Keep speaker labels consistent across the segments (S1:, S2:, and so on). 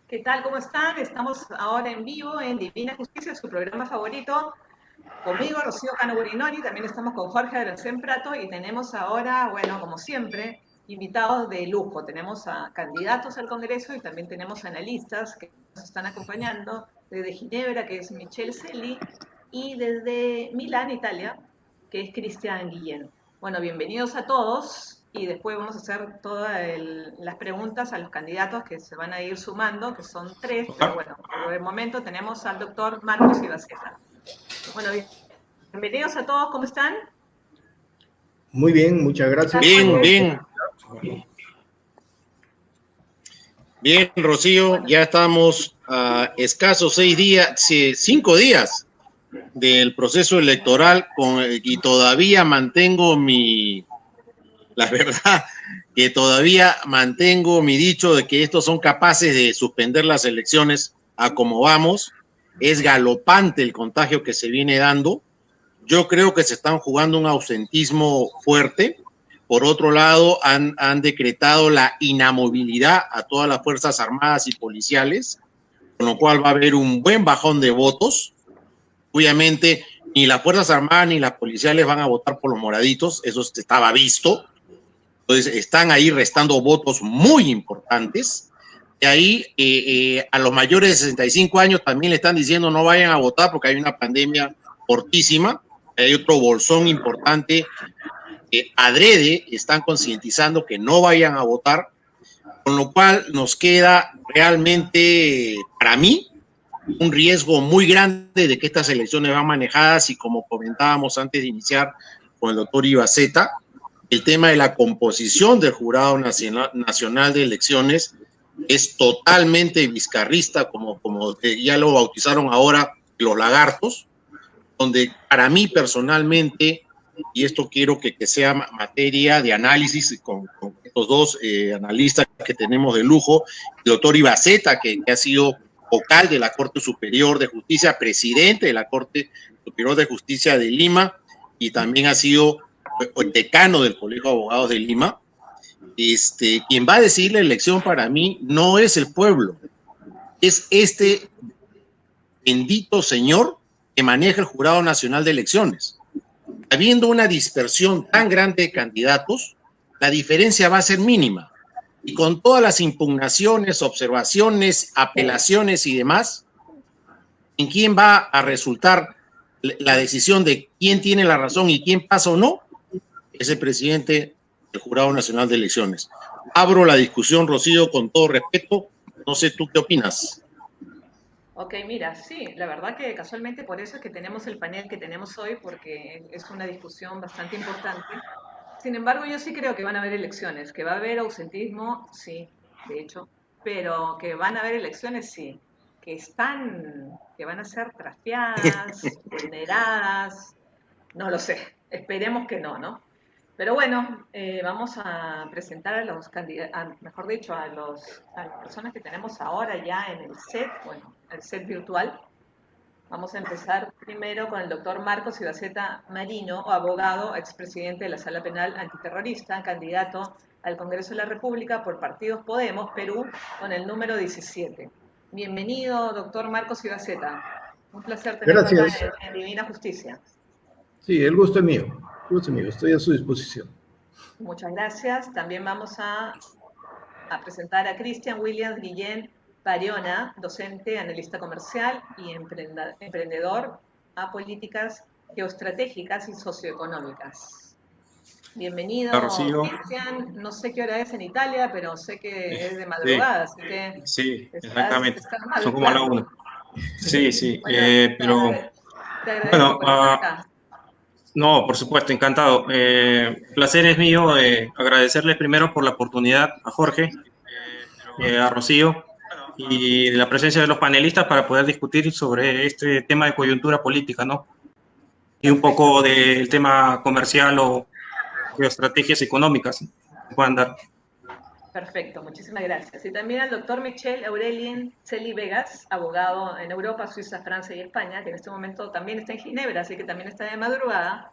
S1: ¿Qué tal? ¿Cómo están? Estamos ahora en vivo en Divina Justicia, su programa favorito. Conmigo, Rocío Cano Burinoni, también estamos con Jorge Aracén Prato y tenemos ahora, bueno, como siempre, invitados de lujo. Tenemos a candidatos al Congreso y también tenemos analistas que nos están acompañando desde Ginebra, que es Michelle Celi, y desde Milán, Italia, que es Cristian Guillén. Bueno, bienvenidos a todos y después vamos a hacer todas las preguntas a los candidatos que se van a ir sumando, que son tres, pero
S2: Ah,
S1: bueno, por el momento tenemos al doctor Marcos Ibaceta. Bueno, bienvenidos a todos, ¿cómo están?
S3: Muy bien, muchas
S1: ¿Qué
S3: gracias
S1: tal,
S2: Bien,
S3: por...
S1: Jorge?
S2: bien, bien, Rocío,
S1: Bueno,
S2: ya estamos a escasos 6 días, 5 días del proceso electoral y todavía mantengo la verdad, que todavía mantengo mi dicho de que estos son capaces de suspender las elecciones a como vamos. Es galopante el contagio que se viene dando. Yo creo que se están jugando un ausentismo fuerte. Por otro lado, han decretado la inamovilidad a todas las Fuerzas Armadas y policiales, con lo cual va a haber un buen bajón de votos. Obviamente, ni las Fuerzas Armadas ni las policiales van a votar por los moraditos, eso estaba visto. Entonces, están ahí restando votos muy importantes. De ahí, a los mayores de 65 años también le están diciendo no vayan a votar porque hay una pandemia fortísima. Hay otro bolsón importante que adrede están concientizando que no vayan a votar, con lo cual nos queda realmente, para mí, un riesgo muy grande de que estas elecciones van manejadas y como comentábamos antes de iniciar con el doctor Ibaceta, el tema de la composición del Jurado Nacional de Elecciones es totalmente vizcarrista, como ya lo bautizaron ahora los lagartos, donde para mí personalmente, y esto quiero que sea materia de análisis con estos dos analistas que tenemos de lujo, el doctor Ibaceta, que ha sido vocal de la Corte Superior de Justicia, presidente de la Corte Superior de Justicia de Lima, y también ha sido decano del Colegio de Abogados de Lima. Quien va a decidir la elección para mí no es el pueblo, es este bendito señor que maneja el Jurado Nacional de Elecciones. Habiendo una dispersión tan grande de candidatos, la diferencia va a ser mínima. Y con todas las impugnaciones, observaciones, apelaciones y demás, ¿en quién va a resultar la decisión de quién tiene la razón y quién pasa o no? Es el presidente del Jurado Nacional de Elecciones. Abro la discusión, Rocío, con todo respeto. No sé tú qué opinas.
S1: ok, mira, sí, la verdad que casualmente por eso es que tenemos el panel que tenemos hoy, porque es una discusión bastante importante. Sin embargo, yo sí creo que van a haber elecciones, que va a haber ausentismo, sí, de hecho, pero que van a haber elecciones, sí, que van a ser trasteadas, vulneradas, no lo sé, esperemos que no, ¿no? Pero bueno, vamos a presentar a los candidatos, mejor dicho, a las personas que tenemos ahora ya en el set, bueno, el set virtual. Vamos a empezar primero con el doctor Marcos Ibaceta Marino, abogado, expresidente de la Sala Penal Antiterrorista, candidato al Congreso de la República por Partidos Podemos, Perú, con el número 17. Bienvenido, doctor Marcos Ibaceta. Un placer tenerlo acá
S3: Gracias.
S1: en Divina Justicia.
S3: Sí, el gusto es mío. El gusto es mío. Estoy a su disposición.
S1: Muchas gracias. También vamos a presentar a Cristian Williams Guillén Pariona, docente, analista comercial y emprendedor a políticas geoestratégicas y socioeconómicas.
S4: Hola,
S1: Bienvenido,
S4: Rocío.
S1: Cristian. No sé qué hora es en Italia, pero sé que es de
S4: Sí,
S1: madrugada, así que
S4: sí,
S1: estás,
S4: exactamente.
S1: estás
S4: Son
S1: mal,
S4: como a la
S1: claro.
S4: una. Sí, sí,
S1: Bueno,
S4: pero
S1: te agradezco
S4: bueno,
S1: por estar acá.
S4: no, por supuesto, encantado. Placer es mío agradecerles primero por la oportunidad a Jorge, a Rocío y la presencia de los panelistas para poder discutir sobre este tema de coyuntura política, ¿no? Y un
S1: Perfecto.
S4: poco del tema comercial o estrategias económicas que puedan dar.
S1: Perfecto, muchísimas gracias. Y también al doctor Michel Aurelien Celi Vegas, abogado en Europa, Suiza, Francia y España, que en este momento también está en Ginebra, así que también está de madrugada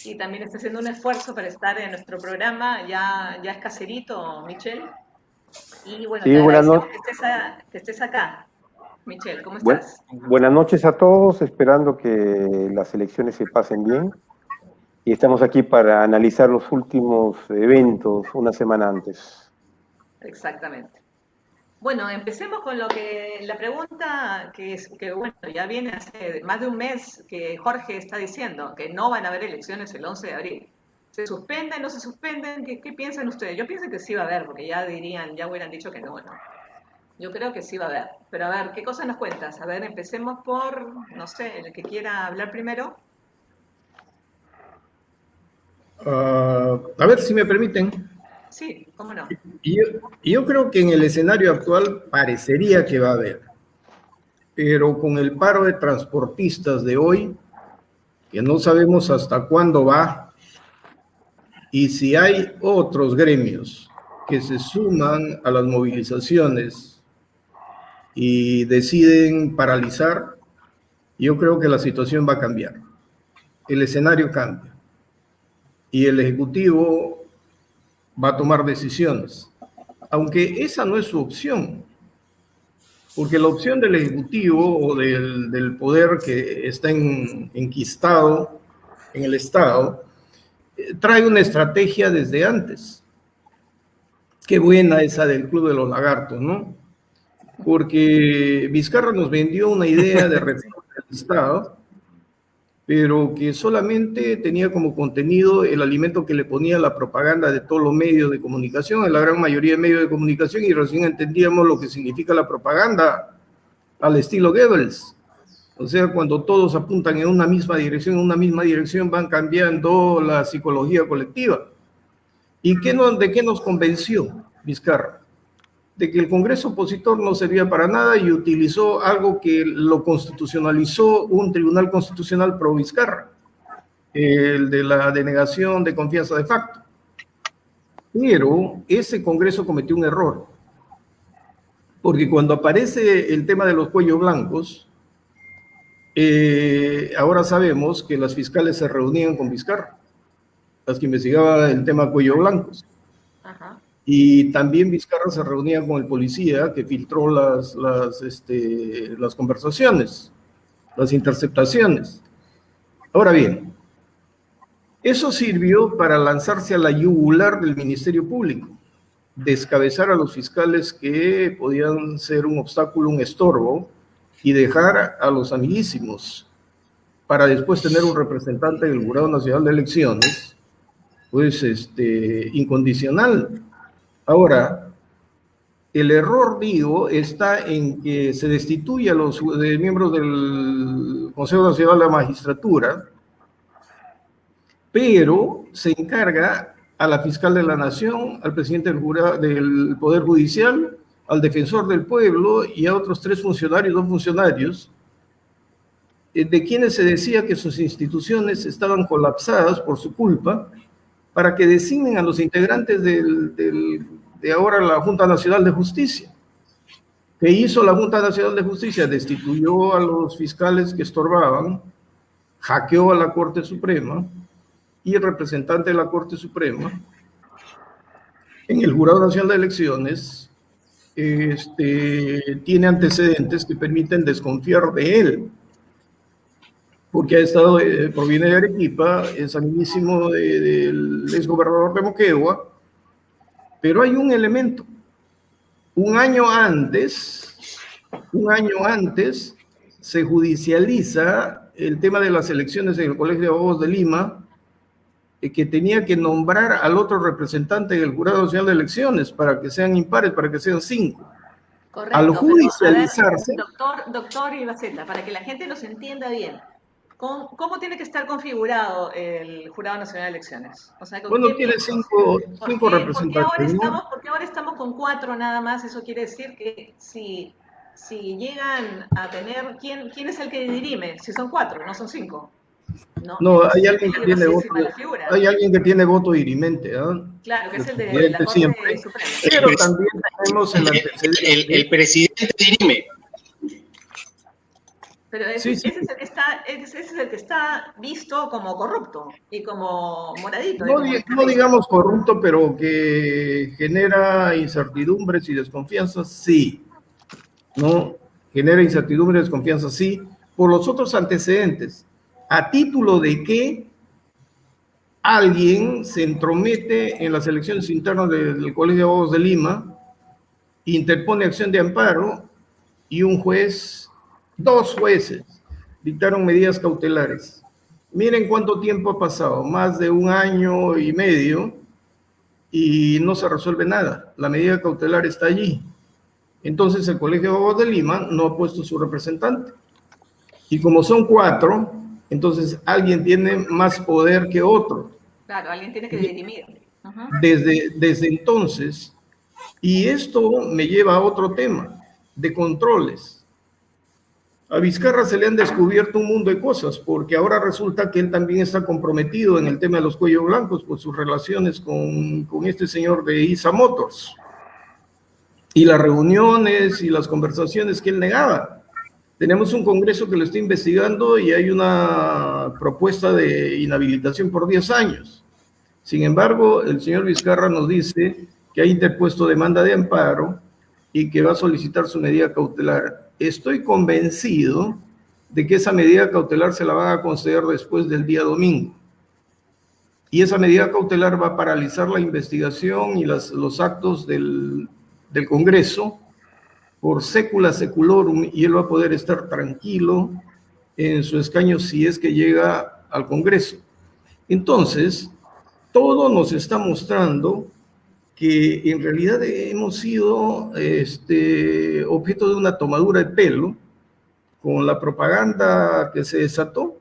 S1: y también está haciendo un esfuerzo para estar en nuestro programa. Ya es caserito, Michel. Y bueno,
S5: Sí,
S1: te
S5: buenas
S1: agradecemos
S5: noches.
S1: que estés acá. Michelle, ¿cómo
S5: Buen-
S1: estás?
S5: Buenas noches a todos, esperando que las elecciones se pasen bien. Y estamos aquí para analizar los últimos eventos una semana antes.
S1: Exactamente. Bueno, empecemos con la pregunta que es, que bueno, ya viene hace más de un mes que Jorge está diciendo que no van a haber elecciones el 11 de abril. ¿Se suspenden, no se suspenden? ¿Qué piensan ustedes? Yo pienso que sí va a haber, porque ya hubieran dicho que no, ¿no? Yo creo que sí va a haber. Pero a ver, ¿qué cosa nos cuentas? A ver, empecemos por, no sé, el que quiera hablar primero.
S3: A ver si me permiten.
S1: Sí, cómo no.
S3: Yo creo que en el escenario actual parecería que va a haber, pero con el paro de transportistas de hoy, que no sabemos hasta cuándo va, y si hay otros gremios que se suman a las movilizaciones y deciden paralizar, yo creo que la situación va a cambiar. El escenario cambia y el Ejecutivo va a tomar decisiones, aunque esa no es su opción, porque la opción del Ejecutivo o del poder que está enquistado en el Estado trae una estrategia desde antes. Qué buena esa del Club de los Lagartos, ¿no? Porque Vizcarra nos vendió una idea de reforma del Estado, pero que solamente tenía como contenido el alimento que le ponía la propaganda de todos los medios de comunicación, en la gran mayoría de medios de comunicación, y recién entendíamos lo que significa la propaganda al estilo Goebbels. O sea, cuando todos apuntan en una misma dirección van cambiando la psicología colectiva. ¿Y de qué nos convenció Vizcarra? De que el Congreso opositor no servía para nada y utilizó algo que lo constitucionalizó un tribunal constitucional pro Vizcarra, el de la denegación de confianza de facto. Pero ese Congreso cometió un error, porque cuando aparece el tema de los cuellos blancos, ahora sabemos que las fiscales se reunían con Vizcarra, las que investigaban el tema cuello blancos.
S1: Ajá.
S3: Y también Vizcarra se reunía con el policía que filtró las conversaciones, las interceptaciones. Ahora bien, eso sirvió para lanzarse a la yugular del Ministerio Público, descabezar a los fiscales que podían ser un obstáculo, un estorbo, y dejar a los amiguísimos, para después tener un representante del Jurado Nacional de Elecciones, pues incondicional. Ahora, el error, digo, está en que se destituye a los miembros del Consejo Nacional de la Magistratura, pero se encarga a la fiscal de la Nación, al presidente del Poder Judicial, al defensor del pueblo y a otros 2 funcionarios, de quienes se decía que sus instituciones estaban colapsadas por su culpa, para que designen a los integrantes de ahora la Junta Nacional de Justicia. ¿Qué hizo la Junta Nacional de Justicia? Destituyó a los fiscales que estorbaban, hackeó a la Corte Suprema, y el representante de la Corte Suprema en el Jurado Nacional de Elecciones tiene antecedentes que permiten desconfiar de él, porque ha estado, proviene de Arequipa, es amiguísimo del exgobernador de Moquegua, pero hay un elemento. Un año antes se judicializa el tema de las elecciones en el Colegio de Abogados de Lima, que tenía que nombrar al otro representante del Jurado Nacional de Elecciones para que sean impares, para que sean 5.
S1: Correcto,
S3: Al judicializarse...
S1: pero, a ver, doctor Ibaceta, para que la gente nos entienda bien, ¿cómo tiene que estar configurado el Jurado Nacional de Elecciones? O sea,
S3: bueno, tiene 5 representantes, ¿no?
S1: ¿Por qué ahora estamos con 4 nada más? Eso quiere decir que si llegan a tener... ¿Quién es el que dirime? Si son 4, no son 5.
S3: No, hay alguien que tiene voto dirimente, ¿eh?
S1: Claro, que es el de la Corte
S3: siempre.
S1: Suprema.
S3: Pero también tenemos el antecedente.
S2: El presidente dirime.
S1: Pero
S3: Sí, sí.
S1: ese es el que está visto como corrupto y como moradito,
S3: No,
S1: como
S3: no
S1: dictador.
S3: digamos corrupto, pero que genera incertidumbres y desconfianza, sí. ¿No? Genera incertidumbre y desconfianza, sí, por los otros antecedentes. ¿A título de que alguien se entromete en las elecciones internas del Colegio de Abogados de Lima, interpone acción de amparo y un juez, dos jueces, dictaron medidas cautelares? Miren cuánto tiempo ha pasado, más de 1 año y medio, y no se resuelve nada. La medida cautelar está allí. Entonces el Colegio de Abogados de Lima no ha puesto su representante. Y como son 4, entonces alguien tiene más poder que otro.
S1: Claro, alguien tiene que dirimir. Ajá.
S3: Desde entonces, y esto me lleva a otro tema, de controles. A Vizcarra se le han descubierto un mundo de cosas, porque ahora resulta que él también está comprometido en el tema de los cuellos blancos por sus relaciones con este señor de ISA Motors. Y las reuniones y las conversaciones que él negaba. Tenemos un Congreso que lo está investigando y hay una propuesta de inhabilitación por 10 años. Sin embargo, el señor Vizcarra nos dice que ha interpuesto demanda de amparo y que va a solicitar su medida cautelar. Estoy convencido de que esa medida cautelar se la van a conceder después del día domingo. Y esa medida cautelar va a paralizar la investigación y los actos del Congreso por secula seculorum, y él va a poder estar tranquilo en su escaño si es que llega al Congreso. Entonces, todo nos está mostrando que en realidad hemos sido objeto de una tomadura de pelo con la propaganda que se desató,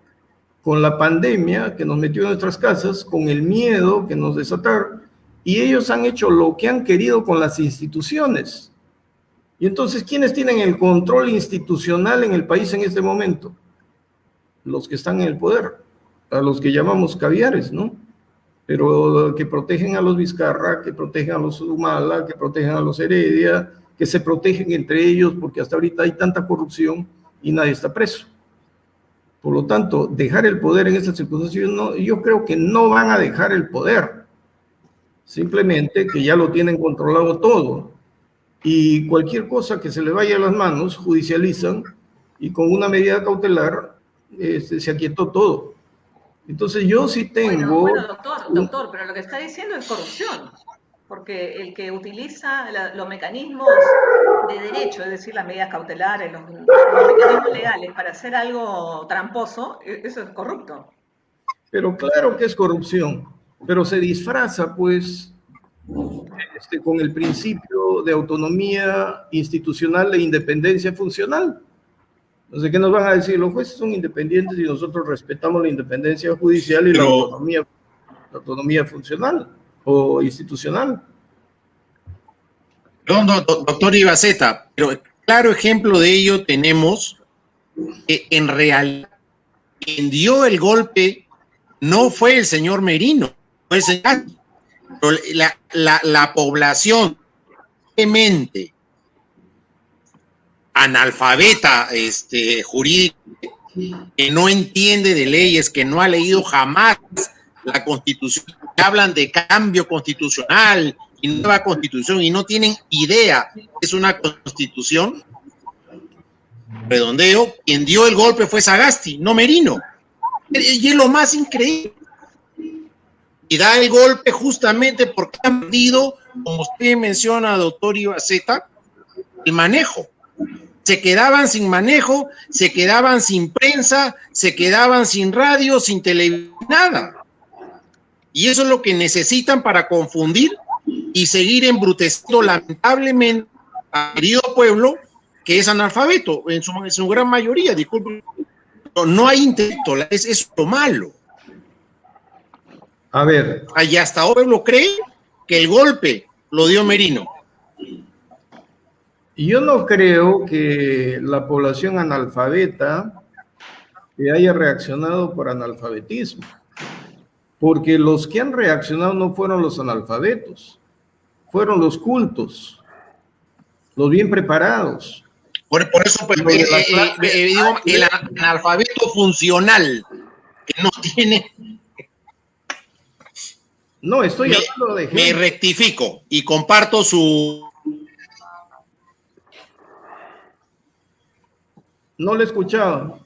S3: con la pandemia que nos metió en nuestras casas, con el miedo que nos desataron, y ellos han hecho lo que han querido con las instituciones. Y entonces, ¿quiénes tienen el control institucional en el país en este momento? Los que están en el poder, a los que llamamos caviares, ¿no? Pero que protegen a los Vizcarra, que protegen a los Humala, que protegen a los Heredia, que se protegen entre ellos, porque hasta ahorita hay tanta corrupción y nadie está preso. Por lo tanto, dejar el poder en estas circunstancias, yo creo que no van a dejar el poder, simplemente que ya lo tienen controlado todo. Y cualquier cosa que se le vaya a las manos, judicializan, y con una medida cautelar se aquietó todo. Entonces yo sí tengo...
S1: Bueno, doctor, pero lo que está diciendo es corrupción, porque el que utiliza los mecanismos de derecho, es decir, las medidas cautelares, los mecanismos legales para hacer algo tramposo, eso es corrupto.
S3: Pero claro que es corrupción, pero se disfraza, pues, con el principio de autonomía institucional e independencia funcional. No sé qué nos van a decir, los jueces son independientes y nosotros respetamos la independencia judicial y la autonomía funcional o institucional.
S2: Doctor Ibaceta, pero claro ejemplo de ello tenemos que en realidad quien dio el golpe no fue el señor Merino, fue el señor, la población analfabeta jurídica, que no entiende de leyes, que no ha leído jamás la Constitución, que hablan de cambio constitucional y nueva Constitución y no tienen idea que es una Constitución. Redondeo, quien dio el golpe fue Sagasti, no Merino. Y es lo más increíble. Y da el golpe justamente porque han perdido, como usted menciona, doctor Ibaceta, el manejo. Se quedaban sin manejo, se quedaban sin prensa, se quedaban sin radio, sin televisión, nada. Y eso es lo que necesitan para confundir y seguir embruteciendo lamentablemente al querido pueblo que es analfabeto, en su gran mayoría, disculpen. No hay intelecto, es lo malo.
S3: A ver.
S2: Y hasta ahora el pueblo cree que el golpe lo dio Merino.
S3: Yo no creo que la población analfabeta haya reaccionado por analfabetismo, porque los que han reaccionado no fueron los analfabetos, fueron los cultos, los bien preparados,
S2: Por eso, pues,
S3: Lo de la
S2: digo, el analfabeto funcional que no tiene.
S3: No, estoy hablando de
S2: Me
S3: gente.
S2: rectifico y comparto su.
S3: No lo he escuchado.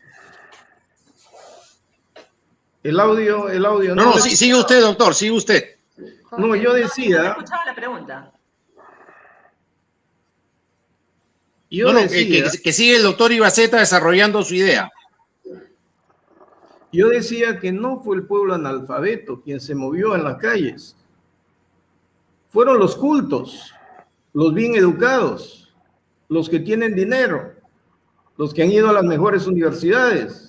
S3: El audio
S2: No,
S3: le he
S2: sí, sigue usted, doctor, sigue usted.
S3: No, yo
S1: No
S3: decía,
S1: escuchaba la pregunta.
S3: yo decía,
S2: Que sigue el doctor Ibaceta desarrollando su idea.
S3: yo decía que no fue el pueblo analfabeto quien se movió en las calles. Fueron los cultos, los bien educados, los que tienen dinero, los que han ido a las mejores universidades.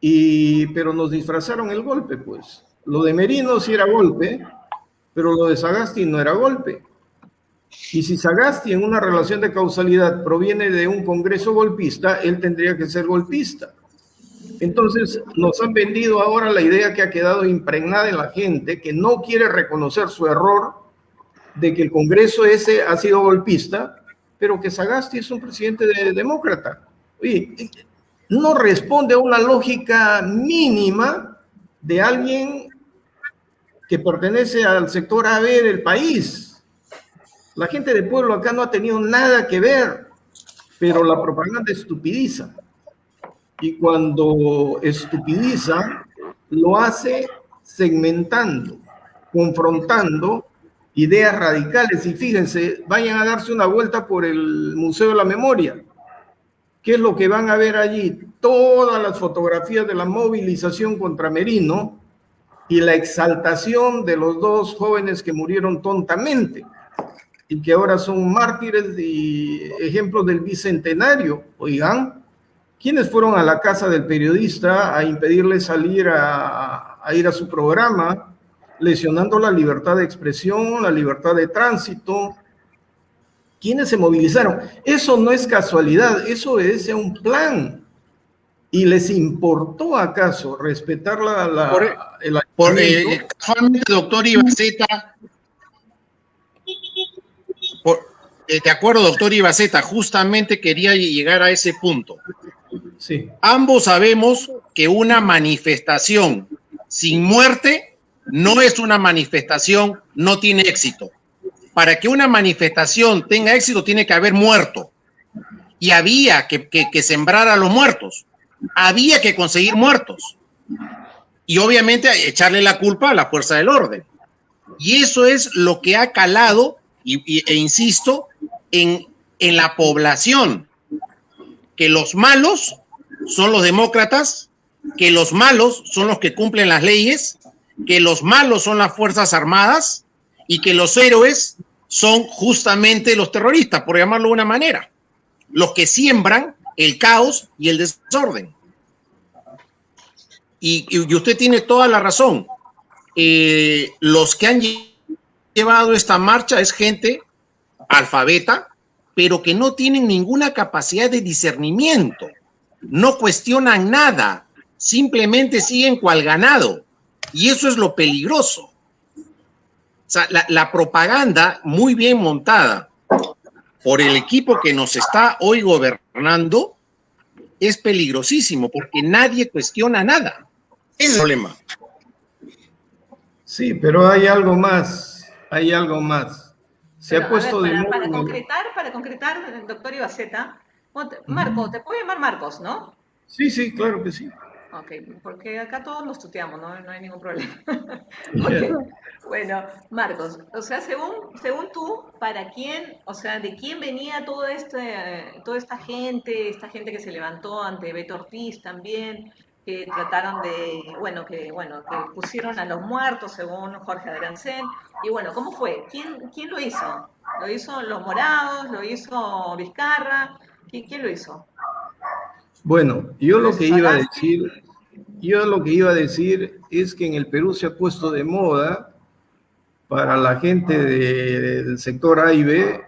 S3: Pero nos disfrazaron el golpe, pues. Lo de Merino sí era golpe, pero lo de Sagasti no era golpe. Y si Sagasti en una relación de causalidad proviene de un congreso golpista, él tendría que ser golpista. Entonces nos han vendido ahora la idea que ha quedado impregnada en la gente, que no quiere reconocer su error de que el congreso ese ha sido golpista, pero que Sagasti es un presidente demócrata. Oye, no responde a una lógica mínima de alguien que pertenece al sector A B del país. La gente del pueblo acá no ha tenido nada que ver, pero la propaganda estupidiza. Y cuando estupidiza, lo hace segmentando, confrontando ideas radicales. Y fíjense, vayan a darse una vuelta por el Museo de la Memoria. ¿Qué es lo que van a ver allí? Todas las fotografías de la movilización contra Merino y la exaltación de los dos jóvenes que murieron tontamente y que ahora son mártires y ejemplos del bicentenario. Oigan, ¿quiénes fueron a la casa del periodista a impedirle salir a ir a su programa, lesionando la libertad de expresión, la libertad de tránsito? ¿Quiénes se movilizaron? Eso no es casualidad, eso obedece a un plan. ¿Y les importó acaso respetar
S2: Casualmente, doctor Ibaceta, de acuerdo, doctor Ibaceta, justamente quería llegar a ese punto.
S3: Sí.
S2: Ambos sabemos que una manifestación sin muerte no es una manifestación, no tiene éxito. Para que una manifestación tenga éxito tiene que haber muerto. Y había que sembrar a los muertos. Había que conseguir muertos. Y obviamente echarle la culpa a la fuerza del orden. Y eso es lo que ha calado, e insisto, en la población. Que los malos son los demócratas, que los malos son los que cumplen las leyes, que los malos son las Fuerzas Armadas y que los héroes son justamente los terroristas, por llamarlo de una manera, los que siembran el caos y el desorden. Y usted tiene toda la razón. Los que han llevado esta marcha es gente alfabeta, pero que no tienen ninguna capacidad de discernimiento. No cuestionan nada, simplemente siguen cual ganado. Y eso es lo peligroso. O sea, la propaganda muy bien montada por el equipo que nos está hoy gobernando es peligrosísimo porque nadie cuestiona nada. Es el problema.
S3: Sí, pero hay algo más, hay algo más. Se
S1: Pero,
S3: ha puesto
S1: ver,
S3: de moda.
S1: para concretar, doctor Ibaceta, Marco, te puedo llamar Marcos, ¿no?
S3: Sí, sí, claro que sí.
S1: Ok, porque acá todos nos tuteamos, no hay ningún problema. Okay. Bueno, Marcos, o sea, según tú, ¿para quién, o sea, de quién venía toda esta gente que se levantó ante Beto Ortiz también, que trataron que pusieron a los muertos, según Jorge Adriancén, y bueno, ¿cómo fue? ¿Quién lo hizo? ¿Lo hizo los morados? ¿Lo hizo Vizcarra? ¿Quién lo hizo?
S3: Bueno, yo lo que iba a decir es que en el Perú se ha puesto de moda para la gente del sector A y B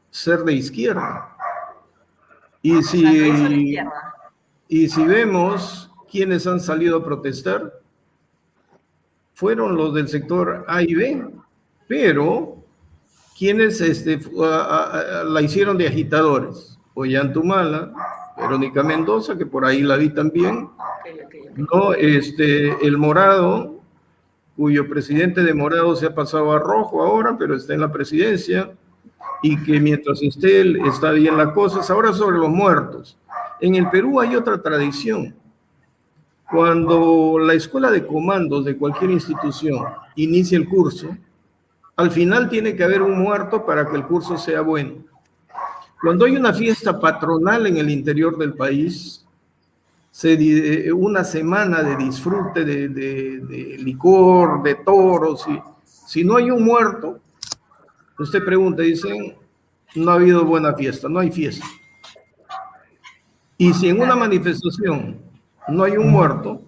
S3: ser de izquierda. Y si vemos quiénes han salido a protestar, fueron los del sector A y B, pero quienes la hicieron de agitadores. Ollantumala, Verónica Mendoza, que por ahí la vi también,
S1: Ok.
S3: ¿no? El Morado, cuyo presidente de Morado se ha pasado a rojo ahora, pero está en la presidencia, y que mientras esté él, está bien las cosas. Ahora sobre los muertos. En el Perú hay otra tradición. Cuando la escuela de comandos de cualquier institución inicia el curso, al final tiene que haber un muerto para que el curso sea bueno. Cuando hay una fiesta patronal en el interior del país, una semana de disfrute de licor, de toros, y si no hay un muerto, usted pregunta, dicen, no ha habido buena fiesta, no hay fiesta. Y si en una manifestación no hay un muerto,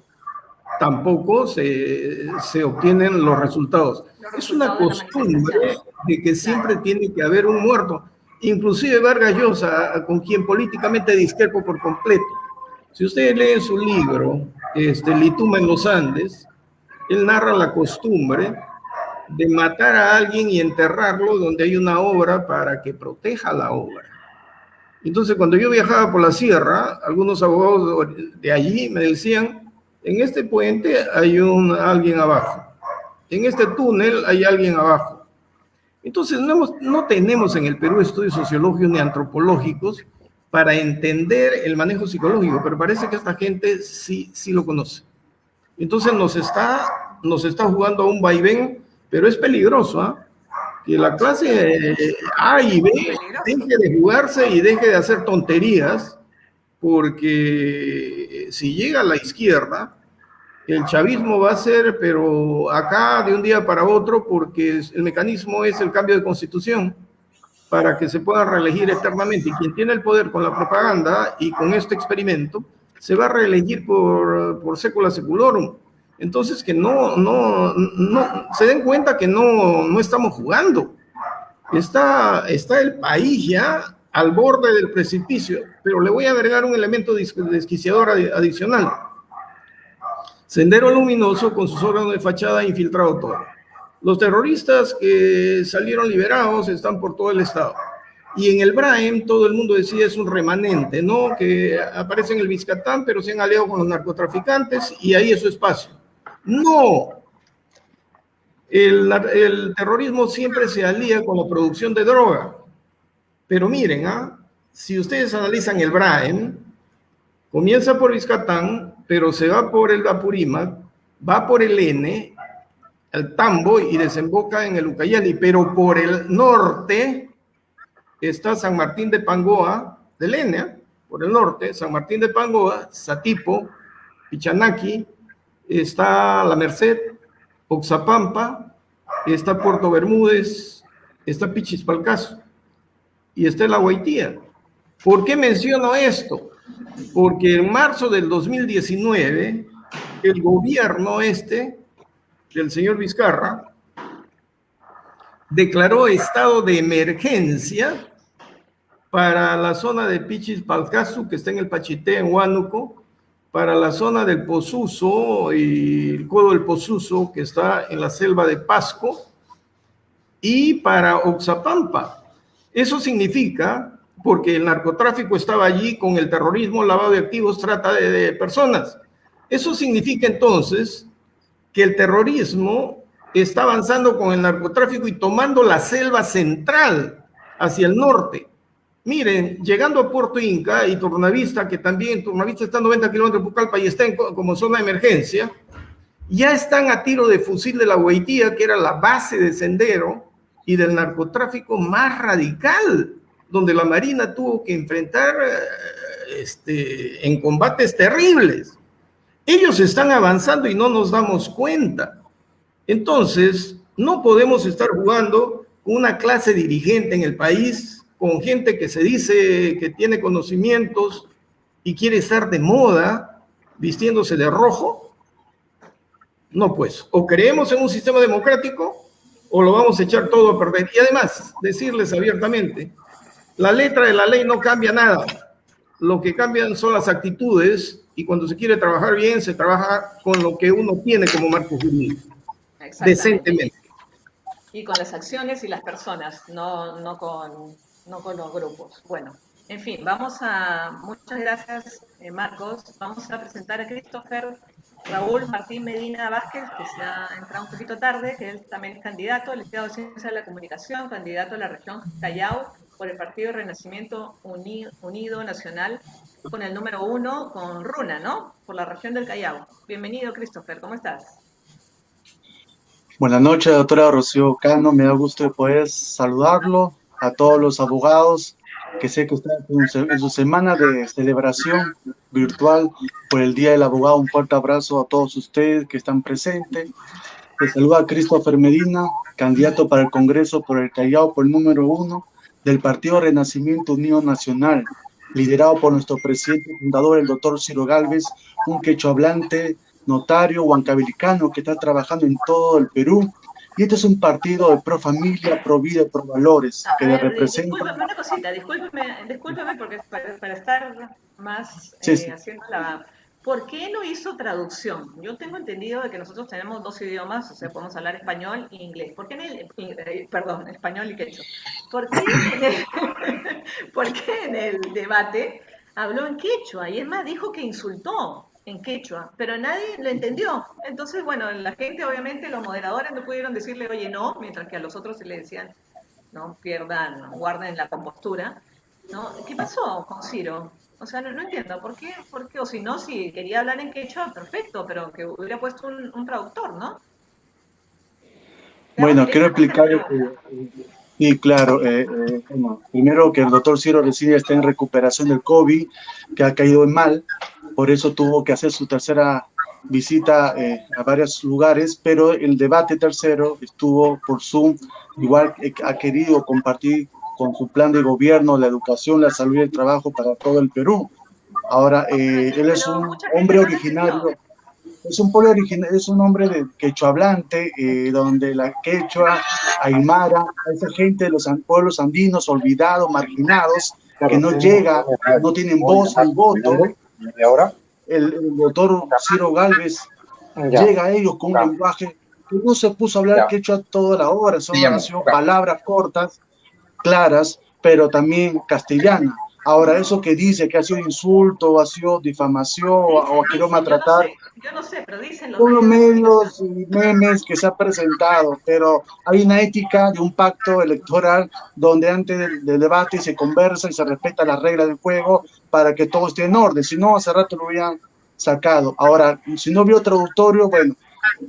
S3: tampoco se obtienen los resultados. Es una costumbre de que siempre tiene que haber un muerto. Inclusive Vargas Llosa, con quien políticamente discrepo por completo. Si ustedes leen su libro, Lituma en los Andes, él narra la costumbre de matar a alguien y enterrarlo donde hay una obra para que proteja la obra. Entonces, cuando yo viajaba por la sierra, algunos abogados de allí me decían, en este puente hay alguien abajo, en este túnel hay alguien abajo. Entonces, no tenemos en el Perú estudios sociológicos ni antropológicos para entender el manejo psicológico, pero parece que esta gente sí lo conoce. Entonces nos está jugando a un vaivén, pero es peligroso, ¿ah? Que la clase A y B deje de jugarse y deje de hacer tonterías, porque si llega a la izquierda, el chavismo va a ser, pero acá de un día para otro, porque el mecanismo es el cambio de constitución para que se pueda reelegir eternamente. Y quien tiene el poder con la propaganda y con este experimento, se va a reelegir por secula seculorum. Entonces, que no se den cuenta que no estamos jugando. Está el país ya al borde del precipicio, pero le voy a agregar un elemento desquiciador adicional. Sendero Luminoso, con sus órganos de fachada, ha infiltrado todo. Los terroristas que salieron liberados están por todo el estado. Y en el Braem todo el mundo decía es un remanente, ¿no? Que aparece en el Vizcatán, pero se han aliado con los narcotraficantes y ahí es su espacio. ¡No! El terrorismo siempre se alía con la producción de droga. Pero miren, si ustedes analizan el Braem, comienza por Vizcatán, pero se va por el Apurímac, va por el N, el Tambo y desemboca en el Ucayali, pero por el norte está San Martín de Pangoa, del N, por el norte, San Martín de Pangoa, Satipo, Pichanaki, está La Merced, Oxapampa, está Puerto Bermúdez, está Pichispalcazo y está el Aguaitía. ¿Por qué menciono esto? Porque en marzo del 2019, el gobierno del señor Vizcarra declaró estado de emergencia para la zona de Pichispalcazo, que está en el Pachité, en Huánuco, para la zona del Posuso y el Codo del Posuso, que está en la selva de Pasco, y para Oxapampa. Eso significa, porque el narcotráfico estaba allí con el terrorismo, lavado de activos, trata de personas. Eso significa entonces que el terrorismo está avanzando con el narcotráfico y tomando la selva central hacia el norte. Miren, llegando a Puerto Inca y Tornavista, que también Tornavista está a 90 kilómetros de Pucallpa y está como zona de emergencia, ya están a tiro de fusil de la Guaitía, que era la base de Sendero y del narcotráfico más radical, donde la Marina tuvo que enfrentar en combates terribles. Ellos están avanzando y no nos damos cuenta. Entonces, no podemos estar jugando con una clase dirigente en el país, con gente que se dice que tiene conocimientos y quiere estar de moda vistiéndose de rojo. No, pues, o creemos en un sistema democrático o lo vamos a echar todo a perder. Y además, decirles abiertamente, la letra de la ley no cambia nada. Lo que cambian son las actitudes y cuando se quiere trabajar bien, se trabaja con lo que uno tiene como marco jurídico, decentemente.
S1: Y con las acciones y las personas, no con los grupos. Bueno, En fin, muchas gracias, Marcos. Vamos a presentar a Christopher Raúl Martín Medina Vázquez, que se ha entrado un poquito tarde, que él también es candidato, licenciado en Ciencia de la Comunicación, candidato a la región Callao por el Partido Renacimiento Unido Nacional, con el número 1, con Runa, ¿no? Por la región del Callao. Bienvenido, Christopher, ¿cómo estás?
S6: Buenas noches, doctora Rocío Cano. Me da gusto de poder saludarlo a todos los abogados que sé que están en su semana de celebración virtual por el Día del Abogado. Un fuerte abrazo a todos ustedes que están presentes. Les saluda a Christopher Medina, candidato para el Congreso por el Callao por el número 1 del Partido Renacimiento Unido Nacional, liderado por nuestro presidente y fundador, el doctor Ciro Gálvez, un quechua hablante, notario huancabilicano que está trabajando en todo el Perú. Y este es un partido de pro familia, pro vida, pro valores, que le representa.
S1: Discúlpeme una cosita, discúlpeme porque para estar más
S6: Sí.
S1: haciendo la... ¿Por qué no hizo traducción? Yo tengo entendido de que nosotros tenemos dos idiomas, o sea, podemos hablar español e inglés. ¿Por qué perdón, español y quechua? ¿Por qué en el debate habló en quechua? Y es más, dijo que insultó en quechua, pero nadie lo entendió. Entonces, bueno, la gente, obviamente, los moderadores no pudieron decirle, oye, no, mientras que a los otros se le decían, no pierdan, no, guarden la compostura, ¿no? ¿Qué pasó con Ciro? O sea, no entiendo, ¿por qué? O si no, si quería hablar en quechua, perfecto, pero que hubiera puesto un traductor, ¿no?
S6: Bueno, quiero explicar sí, claro. Bueno, primero que el doctor Ciro recién está en recuperación del COVID, que ha caído en mal, por eso tuvo que hacer su tercera visita a varios lugares, pero el debate tercero estuvo por Zoom, igual ha querido compartir con su plan de gobierno la educación, la salud y el trabajo para todo el Perú. Ahora, él es un hombre originario. Es un hombre de quechua hablante, donde la quechua, aymara, a esa gente de los pueblos andinos olvidados, marginados, que no llega, no tienen voz ni voto. El doctor Ciro Gálvez llega a ellos con un lenguaje que no se puso a hablar quechua toda la hora, son palabras cortas, claras, pero también castellana. Ahora, eso que dice que ha sido insulto, ha sido difamación o quiero maltratar,
S1: yo no sé, pero dicen
S6: son los medios y memes que se ha presentado, pero hay una ética de un pacto electoral donde antes del debate se conversa y se respeta las reglas del juego para que todo esté en orden, si no, hace rato lo hubieran sacado. Ahora, si no vio traductorio, bueno,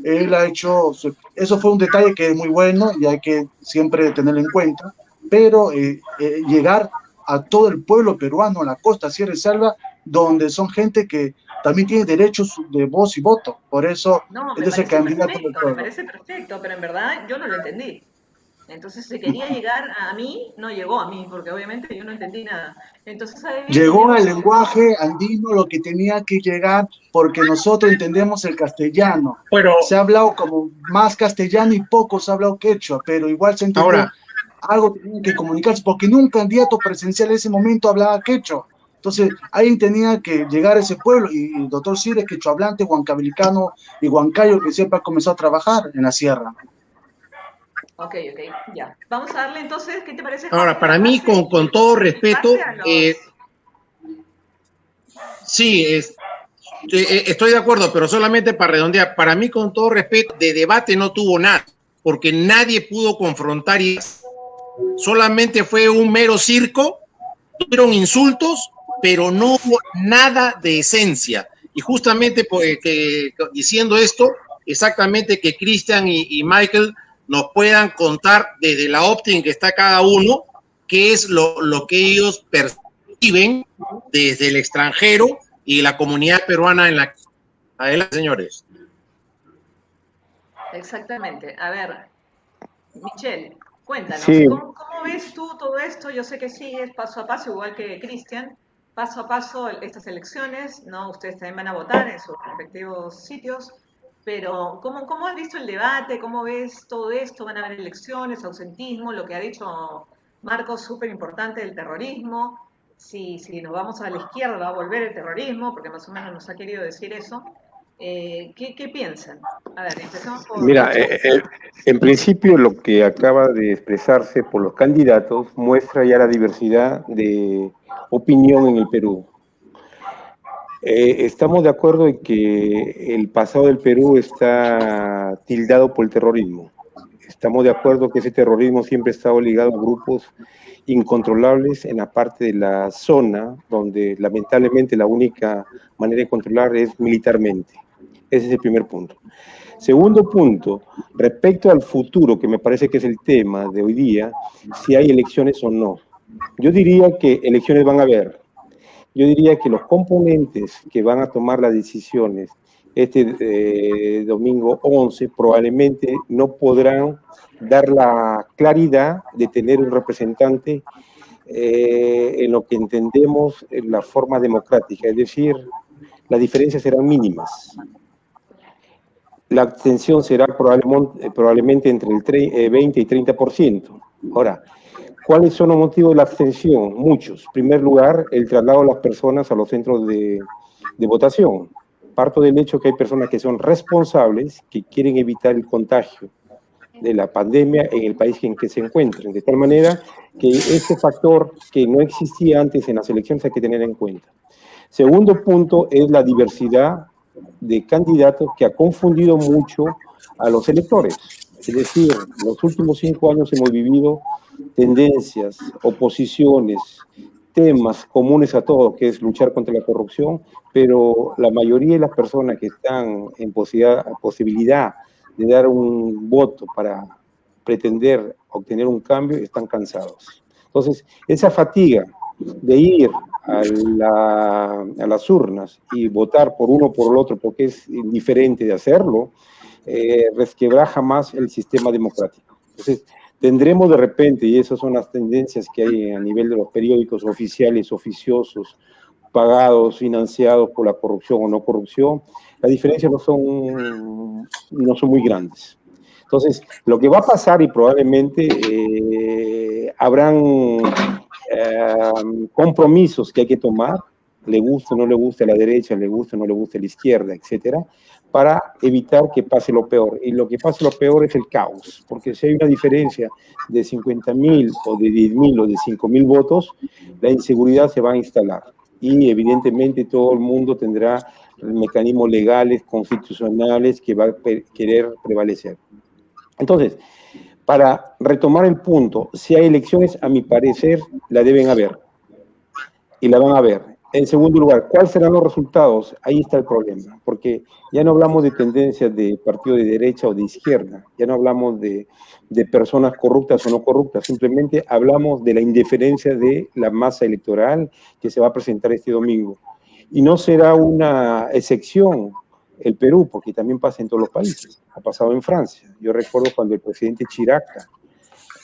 S6: él ha hecho, eso fue un detalle que es muy bueno y hay que siempre tenerlo en cuenta, pero llegar a todo el pueblo peruano, a la costa, Sierra y Selva, donde son gente que también tiene derechos de voz y voto. Por eso es ese candidato del pueblo.
S1: Me parece perfecto, pero en verdad yo no lo entendí. Entonces, si quería llegar a mí, no llegó a mí, porque obviamente yo no entendí nada. Entonces,
S6: llegó al lenguaje andino lo que tenía que llegar, porque nosotros entendemos el castellano. Pero se ha hablado como más castellano y poco se ha hablado quechua, pero igual se entendió. Ahora, algo tenía que comunicarse, porque ni un candidato presidencial en ese momento hablaba quechua. Entonces, alguien tenía que llegar a ese pueblo, y el doctor Ciro es quechua hablante, huancabilicano y huancayo, que siempre ha comenzado a trabajar en la sierra.
S1: Ok, ya. Vamos a darle entonces, ¿qué te parece?
S2: Ahora, para mí, con todo respeto, sí, estoy de acuerdo, pero solamente para redondear, para mí, con todo respeto, de debate no tuvo nada, porque nadie pudo confrontar y solamente fue un mero circo, tuvieron insultos, pero no hubo nada de esencia. Y justamente diciendo esto, exactamente que Cristian y Michael nos puedan contar desde la óptica en que está cada uno, qué es lo que ellos perciben desde el extranjero y la comunidad peruana en la... Adelante, señores.
S1: Exactamente. A ver, Michelle, cuéntanos,
S5: Sí.
S1: ¿cómo ves tú todo esto? Yo sé que sigues paso a paso, igual que Cristian, paso a paso estas elecciones, ¿no? Ustedes también van a votar en sus respectivos sitios, pero ¿cómo has visto el debate? ¿Cómo ves todo esto? ¿Van a haber elecciones, ausentismo? Lo que ha dicho Marcos, súper importante, el terrorismo. Si nos vamos a la izquierda va a volver el terrorismo, porque más o menos nos ha querido decir eso. ¿Qué piensan? A ver, empezamos por
S5: Mira,
S1: Nacho.
S5: en principio lo que acaba de expresarse por los candidatos muestra ya la diversidad de opinión en el Perú. Estamos de acuerdo en que el pasado del Perú está tildado por el terrorismo. Estamos de acuerdo que ese terrorismo siempre ha estado ligado a grupos incontrolables en la parte de la zona, donde lamentablemente la única manera de controlar es militarmente. Ese es el primer punto. Segundo punto, respecto al futuro, que me parece que es el tema de hoy día, si hay elecciones o no. Yo diría que elecciones van a haber. Yo diría que los componentes que van a tomar las decisiones este domingo 11 probablemente no podrán dar la claridad de tener un representante en lo que entendemos en la forma democrática, es decir, las diferencias serán mínimas. La abstención será probablemente entre el 20 y 30%. Ahora, ¿cuáles son los motivos de la abstención? Muchos. En primer lugar, el traslado de las personas a los centros de votación. Parto del hecho que hay personas que son responsables, que quieren evitar el contagio de la pandemia en el país en que se encuentren. De tal manera que ese factor que no existía antes en las elecciones hay que tener en cuenta. Segundo punto es la diversidad de candidatos que ha confundido mucho a los electores. Es decir, en los últimos 5 años hemos vivido tendencias, oposiciones, temas comunes a todos, que es luchar contra la corrupción, pero la mayoría de las personas que están en posibilidad de dar un voto para pretender obtener un cambio están cansados. Entonces, esa fatiga de ir a las urnas y votar por uno o por el otro porque es indiferente de hacerlo, resquebraja más el sistema democrático. Entonces, tendremos de repente, y esas son las tendencias que hay a nivel de los periódicos oficiales, oficiosos, pagados, financiados por la corrupción o no corrupción, las diferencias no son muy grandes. Entonces, lo que va a pasar y probablemente habrán compromisos que hay que tomar, le guste o no le guste a la derecha, le guste o no le guste a la izquierda, etcétera, para evitar que pase lo peor. Y lo que pase lo peor es el caos, porque si hay una diferencia de 50.000 o de 10.000 o de 5.000 votos, la inseguridad se va a instalar. Y evidentemente todo el mundo tendrá mecanismos legales, constitucionales que va a querer prevalecer. Entonces, para retomar el punto, si hay elecciones, a mi parecer, la deben haber. Y la van a haber. En segundo lugar, ¿cuáles serán los resultados? Ahí está el problema, porque ya no hablamos de tendencias de partido de derecha o de izquierda, ya no hablamos de personas corruptas o no corruptas, simplemente hablamos de la indiferencia de la masa electoral que se va a presentar este domingo. Y no será una excepción el Perú, porque también pasa en todos los países. Ha pasado en Francia. Yo recuerdo cuando el presidente Chirac,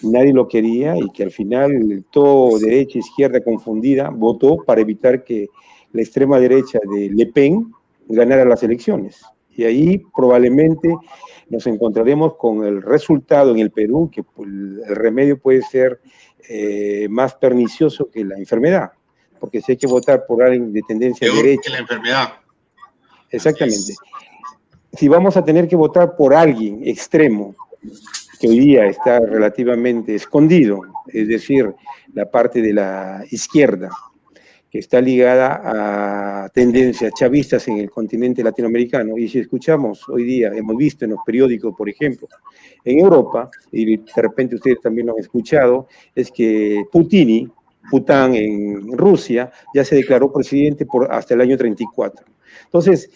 S5: nadie lo quería y que al final todo derecha e izquierda confundida votó para evitar que la extrema derecha de Le Pen ganara las elecciones. Y ahí probablemente nos encontraremos con el resultado en el Perú, que el remedio puede ser más pernicioso que la enfermedad, porque si hay que votar por alguien de tendencia
S2: peor
S5: derecha.
S2: Que la enfermedad.
S5: Exactamente. Si vamos a tener que votar por alguien extremo, que hoy día está relativamente escondido, es decir, la parte de la izquierda, que está ligada a tendencias chavistas en el continente latinoamericano. Y si escuchamos hoy día, hemos visto en los periódicos, por ejemplo, en Europa, y de repente ustedes también lo han escuchado, es que Putin en Rusia ya se declaró presidente hasta el año 34. Entonces,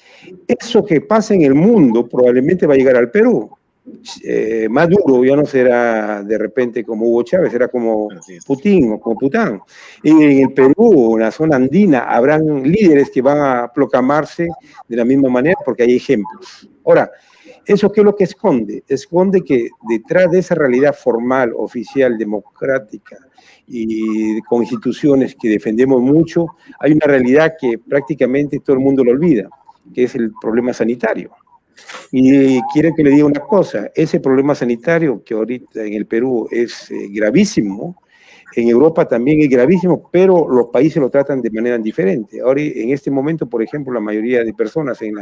S5: eso que pasa en el mundo probablemente va a llegar al Perú. Maduro ya no será de repente como Hugo Chávez, será como Putin o como Pután. Y en el Perú, en la zona andina, habrán líderes que van a proclamarse de la misma manera porque hay ejemplos. Ahora, ¿eso qué es lo que esconde? Esconde que detrás de esa realidad formal, oficial, democrática y con instituciones que defendemos mucho, hay una realidad que prácticamente todo el mundo lo olvida, que es el problema sanitario. Y quiero que le diga una cosa, ese problema sanitario que ahorita en el Perú es gravísimo, En Europa también es gravísimo, pero los países lo tratan de manera diferente. Ahora, en este momento, por ejemplo, la mayoría de personas en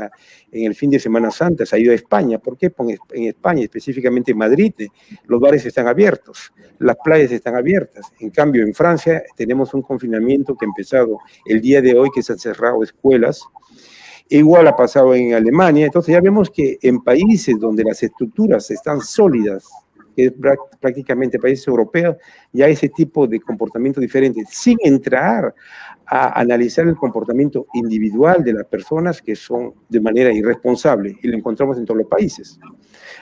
S5: el fin de Semana Santa se ha ido a España. ¿Por qué? Porque en España, específicamente en Madrid, los bares están abiertos, las playas están abiertas. En cambio, en Francia tenemos un confinamiento que ha empezado el día de hoy, que se han cerrado escuelas. Igual ha pasado en Alemania. Entonces ya vemos que en países donde las estructuras están sólidas, que es prácticamente países europeos, ya ese tipo de comportamiento diferente, sin entrar a analizar el comportamiento individual de las personas que son de manera irresponsable, y lo encontramos en todos los países.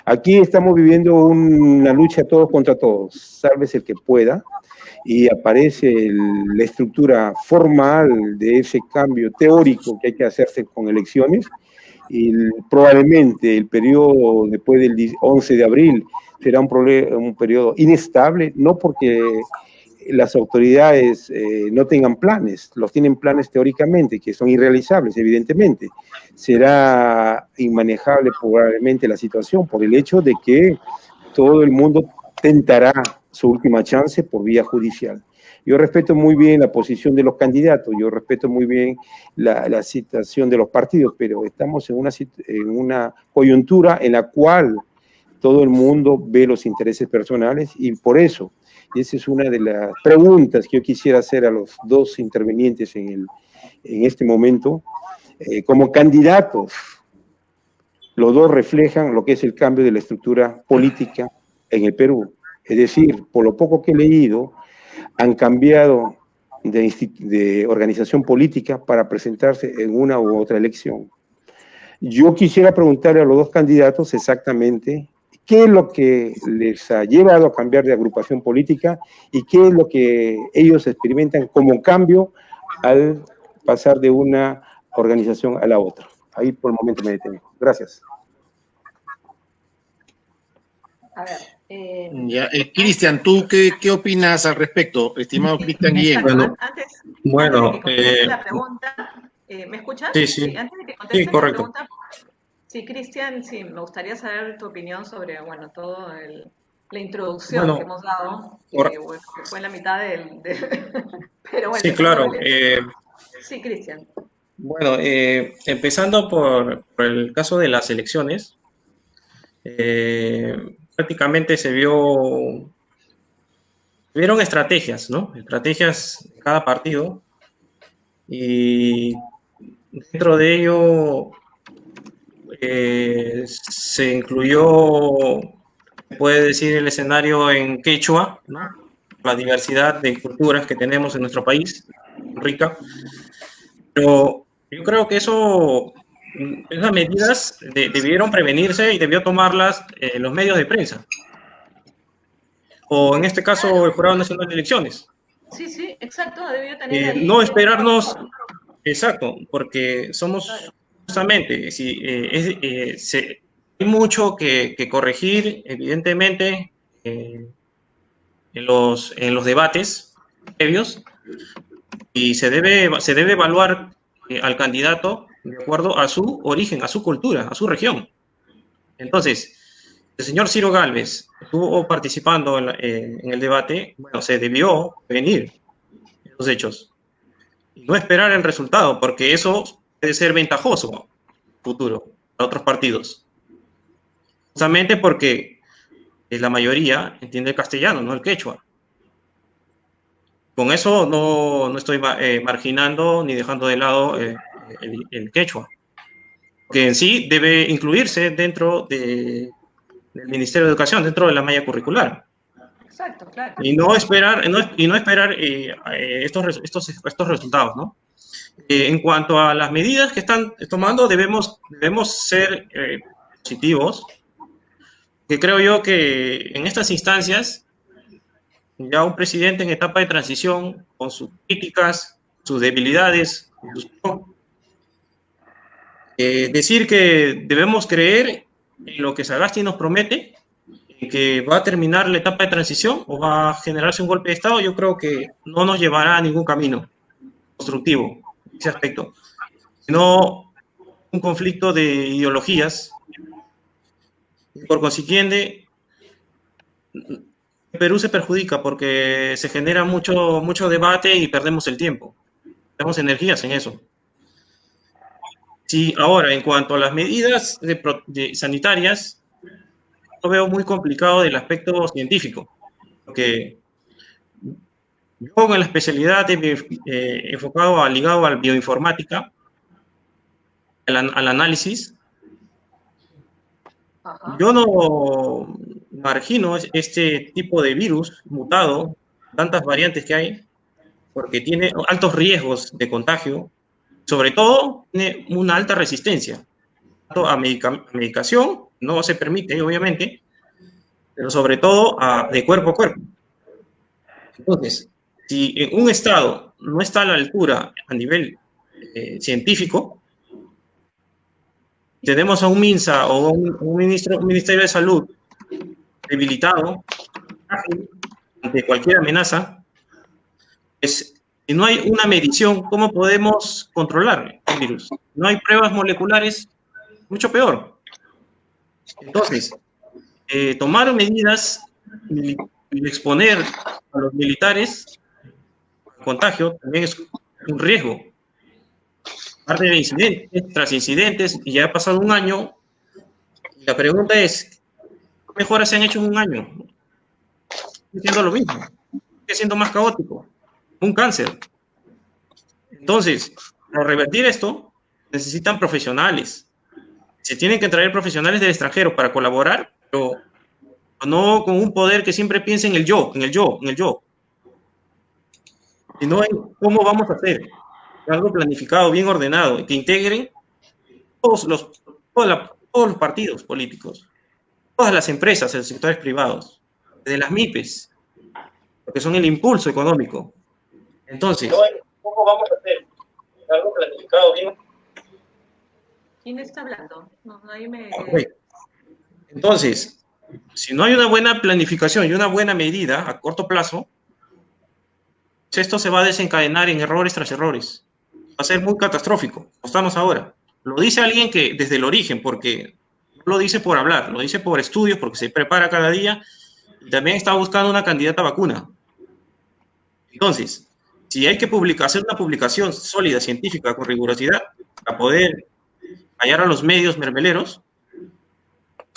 S5: Aquí estamos viviendo una lucha todos contra todos, sálvese el que pueda, y aparece la estructura formal de ese cambio teórico que hay que hacerse con elecciones, y probablemente el periodo después del 11 de abril será un periodo inestable, no porque las autoridades no tengan planes, los tienen planes teóricamente, que son irrealizables, evidentemente. Será inmanejable probablemente la situación por el hecho de que todo el mundo tentará su última chance por vía judicial. Yo respeto muy bien la posición de los candidatos, yo respeto muy bien la situación de los partidos, pero estamos en una coyuntura en la cual todo el mundo ve los intereses personales, y por eso, esa es una de las preguntas que yo quisiera hacer a los dos intervinientes en este momento. Como candidatos, los dos reflejan lo que es el cambio de la estructura política en el Perú. Es decir, por lo poco que he leído, han cambiado de organización política para presentarse en una u otra elección. Yo quisiera preguntarle a los dos candidatos exactamente qué es lo que les ha llevado a cambiar de agrupación política y qué es lo que ellos experimentan como cambio al pasar de una organización a la otra. Ahí por el momento me detengo. Gracias.
S1: A ver.
S2: Cristian, ¿tú qué opinas al respecto, estimado Cristian Guillén?
S1: Antes
S4: Bueno,
S1: de que conteste la pregunta, ¿me escuchas?
S4: Sí.
S1: Antes de que conteste
S4: correcto.
S1: la pregunta, sí, Cristian, sí, me gustaría saber tu opinión sobre, bueno, todo la introducción que hemos dado, que fue en la mitad pero bueno,
S4: sí, claro.
S1: Sí, Cristian.
S4: Bueno, empezando por el caso de las elecciones, prácticamente se vieron estrategias, ¿no? Estrategias de cada partido, y dentro de ello se incluyó, puede decir, el escenario en quechua, ¿no? La diversidad de culturas que tenemos en nuestro país, rica, pero yo creo que esas medidas debieron prevenirse y debió tomarlas los medios de prensa, o en este caso el Jurado Nacional de Elecciones.
S1: Sí, exacto, debió tener ahí.
S4: No esperarnos, exacto, porque somos justamente, hay mucho que corregir, evidentemente, en los debates previos, y se debe evaluar al candidato de acuerdo a su origen, a su cultura, a su región. Entonces, el señor Ciro Gálvez estuvo participando en el debate, bueno, se debió prevenir los hechos y no esperar el resultado, porque eso puede ser ventajoso futuro para otros partidos. Justamente porque la mayoría entiende el castellano, no el quechua. Con eso no estoy marginando ni dejando de lado el quechua, que en sí debe incluirse dentro del Ministerio de Educación, dentro de la malla curricular.
S1: Exacto, claro.
S4: Y no esperar estos resultados, ¿no? En cuanto a las medidas que están tomando, debemos ser positivos, que creo yo que en estas instancias, ya un presidente en etapa de transición, con sus críticas, sus debilidades, decir que debemos creer en lo que Sagasti nos promete, que va a terminar la etapa de transición o va a generarse un golpe de Estado, yo creo que no nos llevará a ningún camino constructivo en ese aspecto, sino un conflicto de ideologías. Por consiguiente, Perú se perjudica porque se genera mucho debate y perdemos el tiempo. Tenemos energías en eso. Sí, ahora, en cuanto a las medidas sanitarias, lo veo muy complicado del aspecto científico, porque yo con la especialidad enfocado ligado a la bioinformática, al análisis,
S1: Ajá.
S4: yo no margino este tipo de virus mutado, tantas variantes que hay, porque tiene altos riesgos de contagio, sobre todo tiene una alta resistencia a medicación, no se permite, obviamente, pero sobre todo de cuerpo a cuerpo. Entonces, si en un estado no está a la altura a nivel científico, tenemos a un MINSA o un Ministerio de Salud debilitado ante cualquier amenaza, pues si no hay una medición, ¿cómo podemos controlar el virus? No hay pruebas moleculares, mucho peor. Entonces, tomar medidas y exponer a los militares al contagio también es un riesgo. Parte de incidentes, tras incidentes, y ya ha pasado un año, y la pregunta es, ¿qué mejoras se han hecho en un año? Sigue siendo lo mismo, sigue siendo más caótico, un cáncer. Entonces, para revertir esto, necesitan profesionales. Se tienen que traer profesionales del extranjero para colaborar, pero no con un poder que siempre piense en el yo, en el yo, en el yo, sino en cómo vamos a hacer algo planificado, bien ordenado, y que integren todos los partidos políticos, todas las empresas, los sectores privados, desde las MIPES, porque son el impulso económico. Entonces, ¿cómo vamos a hacer algo planificado bien?
S1: ¿Quién está hablando? No, nadie me...
S4: Okay. Entonces, si no hay una buena planificación y una buena medida a corto plazo, esto se va a desencadenar en errores tras errores. Va a ser muy catastrófico, como estamos ahora. Lo dice alguien que desde el origen, porque no lo dice por hablar, lo dice por estudios, porque se prepara cada día y también está buscando una candidata vacuna. Entonces, si hay que hacer una publicación sólida, científica, con rigurosidad, para poder hallar a los medios mermeleros,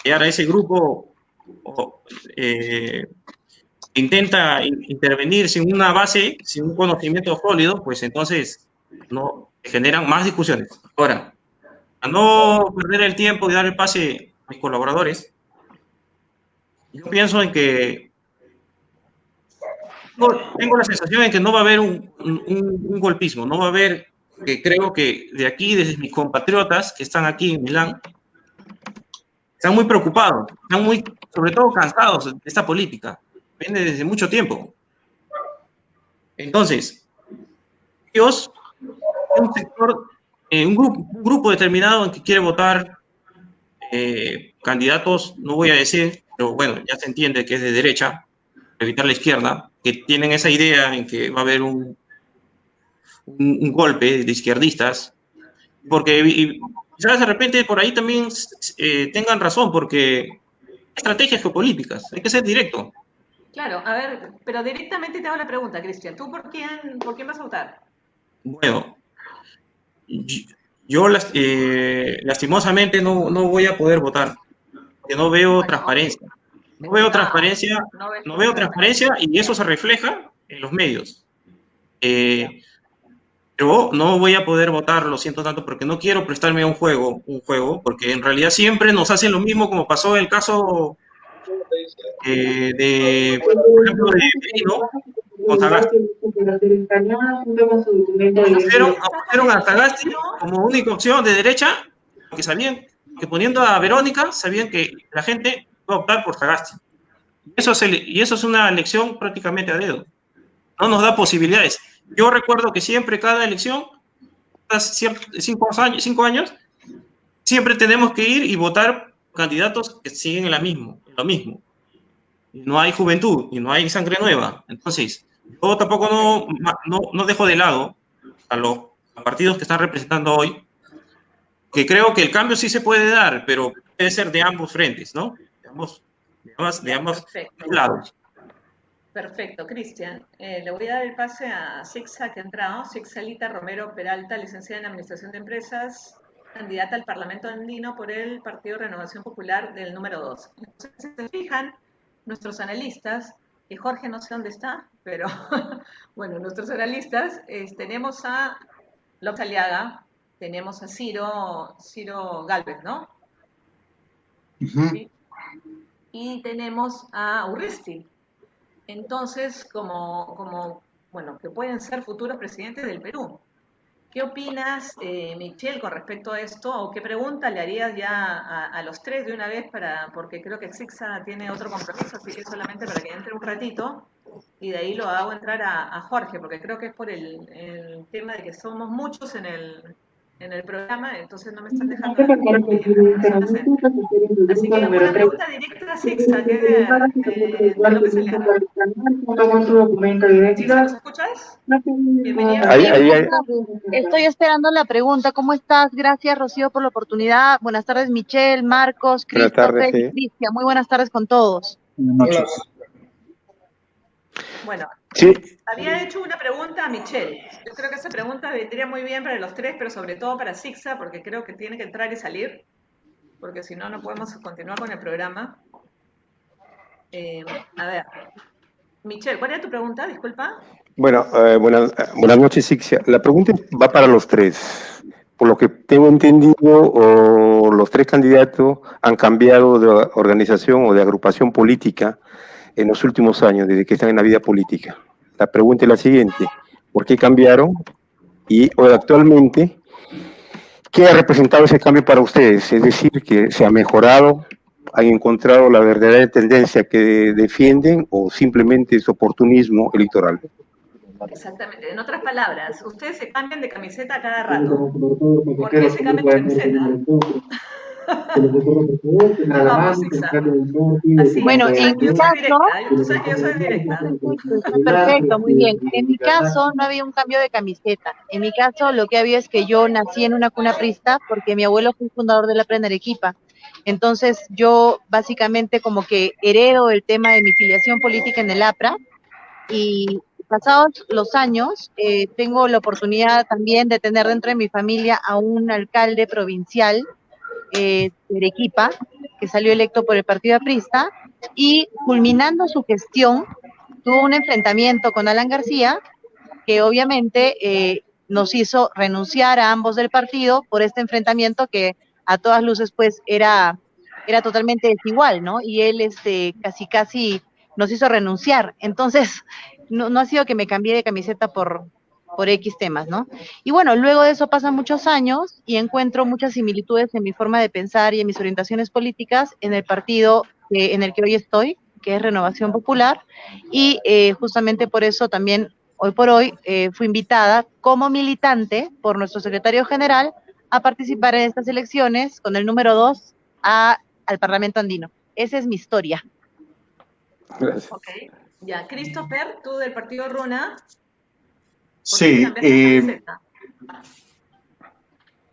S4: hallar a ese grupo intenta intervenir sin una base, sin un conocimiento sólido, pues entonces no generan más discusiones. Ahora, a no perder el tiempo y dar el pase a mis colaboradores, yo pienso en que tengo la sensación de que no va a haber un golpismo, no va a haber, que creo que de aquí, desde mis compatriotas que están aquí en Milán, están muy preocupados, están muy, sobre todo cansados de esta política, viene desde mucho tiempo. Entonces, ellos, un sector, un grupo determinado en que quiere votar candidatos, no voy a decir, pero bueno, ya se entiende que es de derecha, evitar la izquierda, que tienen esa idea en que va a haber un golpe de izquierdistas, porque quizás de repente por ahí también tengan razón, porque estrategias geopolíticas, hay que ser directo.
S1: Claro, a ver, pero directamente te hago la pregunta, Cristian. ¿Tú por quién vas a votar?
S4: Bueno, yo lastimosamente no voy a poder votar, porque no veo
S1: Bueno,
S4: transparencia.
S1: okay.
S4: No veo transparencia,
S1: no
S4: veo transparencia y eso se refleja en los medios. Pero no voy a poder votar, lo siento tanto, porque no quiero prestarme a un juego, porque en realidad siempre nos hacen lo mismo, como pasó en el caso por ejemplo, de Merino con Sagasti. Pusieron a Sagasti como única opción de derecha, porque sabían que poniendo a Verónica, sabían que la gente iba a optar por Sagasti. Y eso es una elección prácticamente a dedo. No nos da posibilidades. Yo recuerdo que siempre, cada elección, cada 5 años, siempre tenemos que ir y votar candidatos que siguen en lo mismo. Y no hay juventud, y no hay sangre nueva. Entonces, yo tampoco no dejo de lado a los partidos que están representando hoy, que creo que el cambio sí se puede dar, pero debe ser de ambos frentes, ¿no? De ambos lados.
S1: Perfecto, Cristian. Le voy a dar el pase a Sixa, que ha entrado. Sixalita Romero Peralta, licenciada en Administración de Empresas, candidata al Parlamento Andino por el Partido Renovación Popular del número 2. Entonces, si se fijan, nuestros analistas, y Jorge no sé dónde está, pero bueno, nuestros analistas, tenemos a López Aliaga, tenemos a Ciro Galvez, ¿no?
S6: Ujú.
S1: Y tenemos a Urresti. Entonces, bueno, que pueden ser futuros presidentes del Perú. ¿Qué opinas, Michelle, con respecto a esto? ¿O qué pregunta le harías ya a los tres de una vez? Porque creo que Sixa tiene otro compromiso, así que solamente para que entre un ratito y de ahí lo hago entrar a Jorge, porque creo que es por el tema de que somos muchos en el programa, entonces no me están dejando dar personas entre. Así que una pregunta directa a Sixa, que es de López Aliaga. Sixa, ¿nos escuchas? Bienvenida.
S7: Estoy esperando la pregunta. ¿Cómo estás? Gracias, Rocío, por la oportunidad. Buenas tardes, Michelle, Marcos,
S5: Buenas tardes,
S7: Christopher y Cristian. Muy buenas tardes con todos.
S6: Buenas noches.
S1: Bueno,
S5: Sí,
S1: había hecho una pregunta a Michelle. Yo creo que esa pregunta vendría muy bien para los tres, pero sobre todo para Sixa, porque creo que tiene que entrar y salir, porque si no, no podemos continuar con el programa. A ver, Michelle, ¿cuál era tu pregunta? Disculpa.
S5: bueno, buenas noches, Sixia. La pregunta va para los tres. Por lo que tengo entendido, los tres candidatos han cambiado de organización o de agrupación política en los últimos años, desde que están en la vida política. La pregunta es la siguiente: ¿por qué cambiaron? Y actualmente, ¿qué ha representado ese cambio para ustedes? Es decir, que se ha mejorado, han encontrado la verdadera tendencia que defienden o simplemente es oportunismo electoral.
S1: Exactamente. En otras palabras, ustedes se cambian de camiseta a cada rato. ¿Por qué se cambian de camiseta? Vamos, Sixa. Así,
S7: Bueno, en mi
S1: yo soy
S7: caso,
S1: directa. Tú sabes que yo soy directa.
S7: perfecto, muy bien. En mi caso no había un cambio de camiseta. En mi caso lo que había es que yo nací en una cuna prista porque mi abuelo fue el fundador de la APRA en Arequipa. Entonces yo básicamente como que heredo el tema de mi filiación política en el APRA y pasados los años tengo la oportunidad también de tener dentro de mi familia a un alcalde provincial de Arequipa que salió electo por el partido aprista y culminando su gestión tuvo un enfrentamiento con Alan García que obviamente nos hizo renunciar a ambos del partido por este enfrentamiento que a todas luces pues era totalmente desigual, ¿no? Y él casi nos hizo renunciar. Entonces, no ha sido que me cambié de camiseta por X temas, ¿no? Y bueno, luego de eso pasan muchos años y encuentro muchas similitudes en mi forma de pensar y en mis orientaciones políticas en el partido en el que hoy estoy, que es Renovación Popular, y justamente por eso también hoy por hoy fui invitada como militante por nuestro secretario general a participar en estas elecciones con el número 2 al Parlamento Andino. Esa es mi historia.
S5: Gracias.
S1: Ok. Ya, Christopher, tú del partido Runa.
S6: Sí,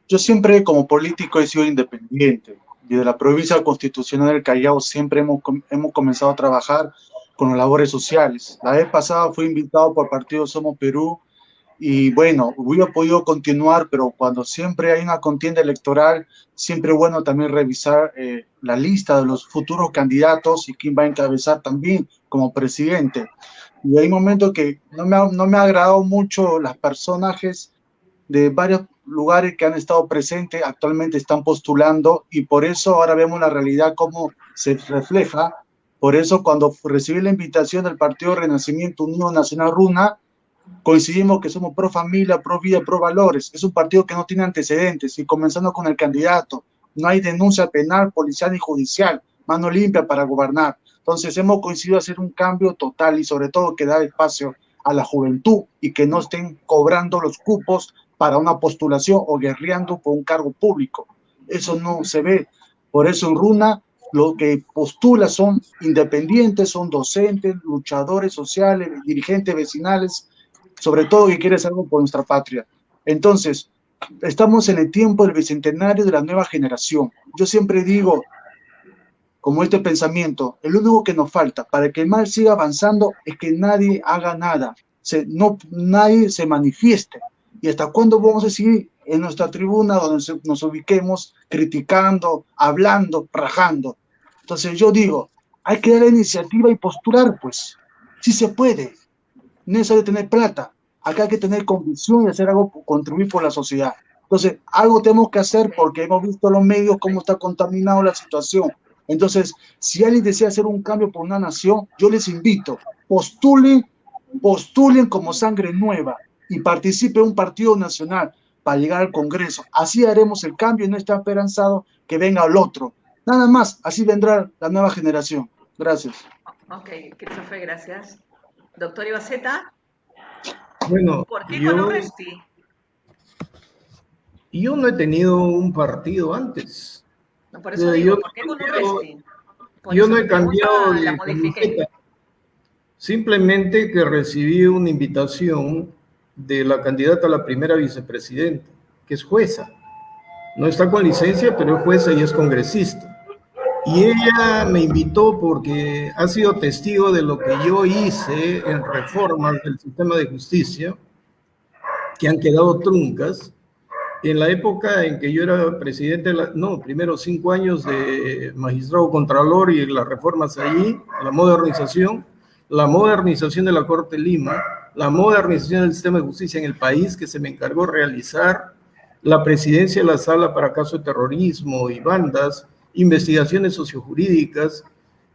S6: yo siempre como político he sido independiente y de la provincia constitucional del Callao siempre hemos comenzado a trabajar con las labores sociales. La vez pasada fui invitado por Partido Somos Perú y bueno, hubiera podido continuar, pero cuando siempre hay una contienda electoral, siempre es bueno también revisar la lista de los futuros candidatos y quién va a encabezar también como presidente. Y hay momentos que no me ha agradado mucho los personajes de varios lugares que han estado presentes, actualmente están postulando y por eso ahora vemos la realidad cómo se refleja. Por eso cuando recibí la invitación del Partido Renacimiento Unido Nacional Runa, coincidimos que somos pro familia, pro vida, pro valores. Es un partido que no tiene antecedentes y comenzando con el candidato, no hay denuncia penal, policial ni judicial, mano limpia para gobernar. Entonces hemos coincidido a hacer un cambio total y sobre todo que da espacio a la juventud y que no estén cobrando los cupos para una postulación o guerreando por un cargo público. Eso no se ve. Por eso en Runa lo que postula son independientes, son docentes, luchadores sociales, dirigentes vecinales, sobre todo que quiere hacer algo por nuestra patria. Entonces, estamos en el tiempo del bicentenario de la nueva generación. Yo siempre digo, como este pensamiento. El único que nos falta para que el mal siga avanzando es que nadie haga nada, nadie se manifieste. ¿Y hasta cuándo vamos a seguir en nuestra tribuna donde nos ubiquemos criticando, hablando, rajando? Entonces yo digo, hay que dar la iniciativa y postular, pues. Sí se puede. No es necesario tener plata. Acá hay que tener convicción y hacer algo, contribuir por la sociedad. Entonces, algo tenemos que hacer porque hemos visto en los medios cómo está contaminada la situación. Entonces, si alguien desea hacer un cambio por una nación, yo les invito, postulen como sangre nueva y participe en un partido nacional para llegar al Congreso. Así haremos el cambio y no está esperanzado que venga el otro. Nada más, así vendrá la nueva generación. Gracias.
S1: Ok, Christopher, gracias. Doctor Ibaceta,
S3: Bueno,
S1: ¿por qué con Urresti?
S3: yo no he tenido un partido antes.
S1: No, por eso digo, ¿por qué con Urresti?
S3: Yo no he cambiado de camiseta. Simplemente que recibí una invitación de la candidata a la primera vicepresidenta, que es jueza. No está con licencia, pero es jueza y es congresista. Y ella me invitó porque ha sido testigo de lo que yo hice en reformas del sistema de justicia, que han quedado truncas. En la época en que yo era presidente, primero 5 años de magistrado contralor y las reformas allí, la modernización de la Corte de Lima, la modernización del sistema de justicia en el país, que se me encargó realizar, la presidencia de la Sala para casos de terrorismo y bandas, investigaciones sociojurídicas,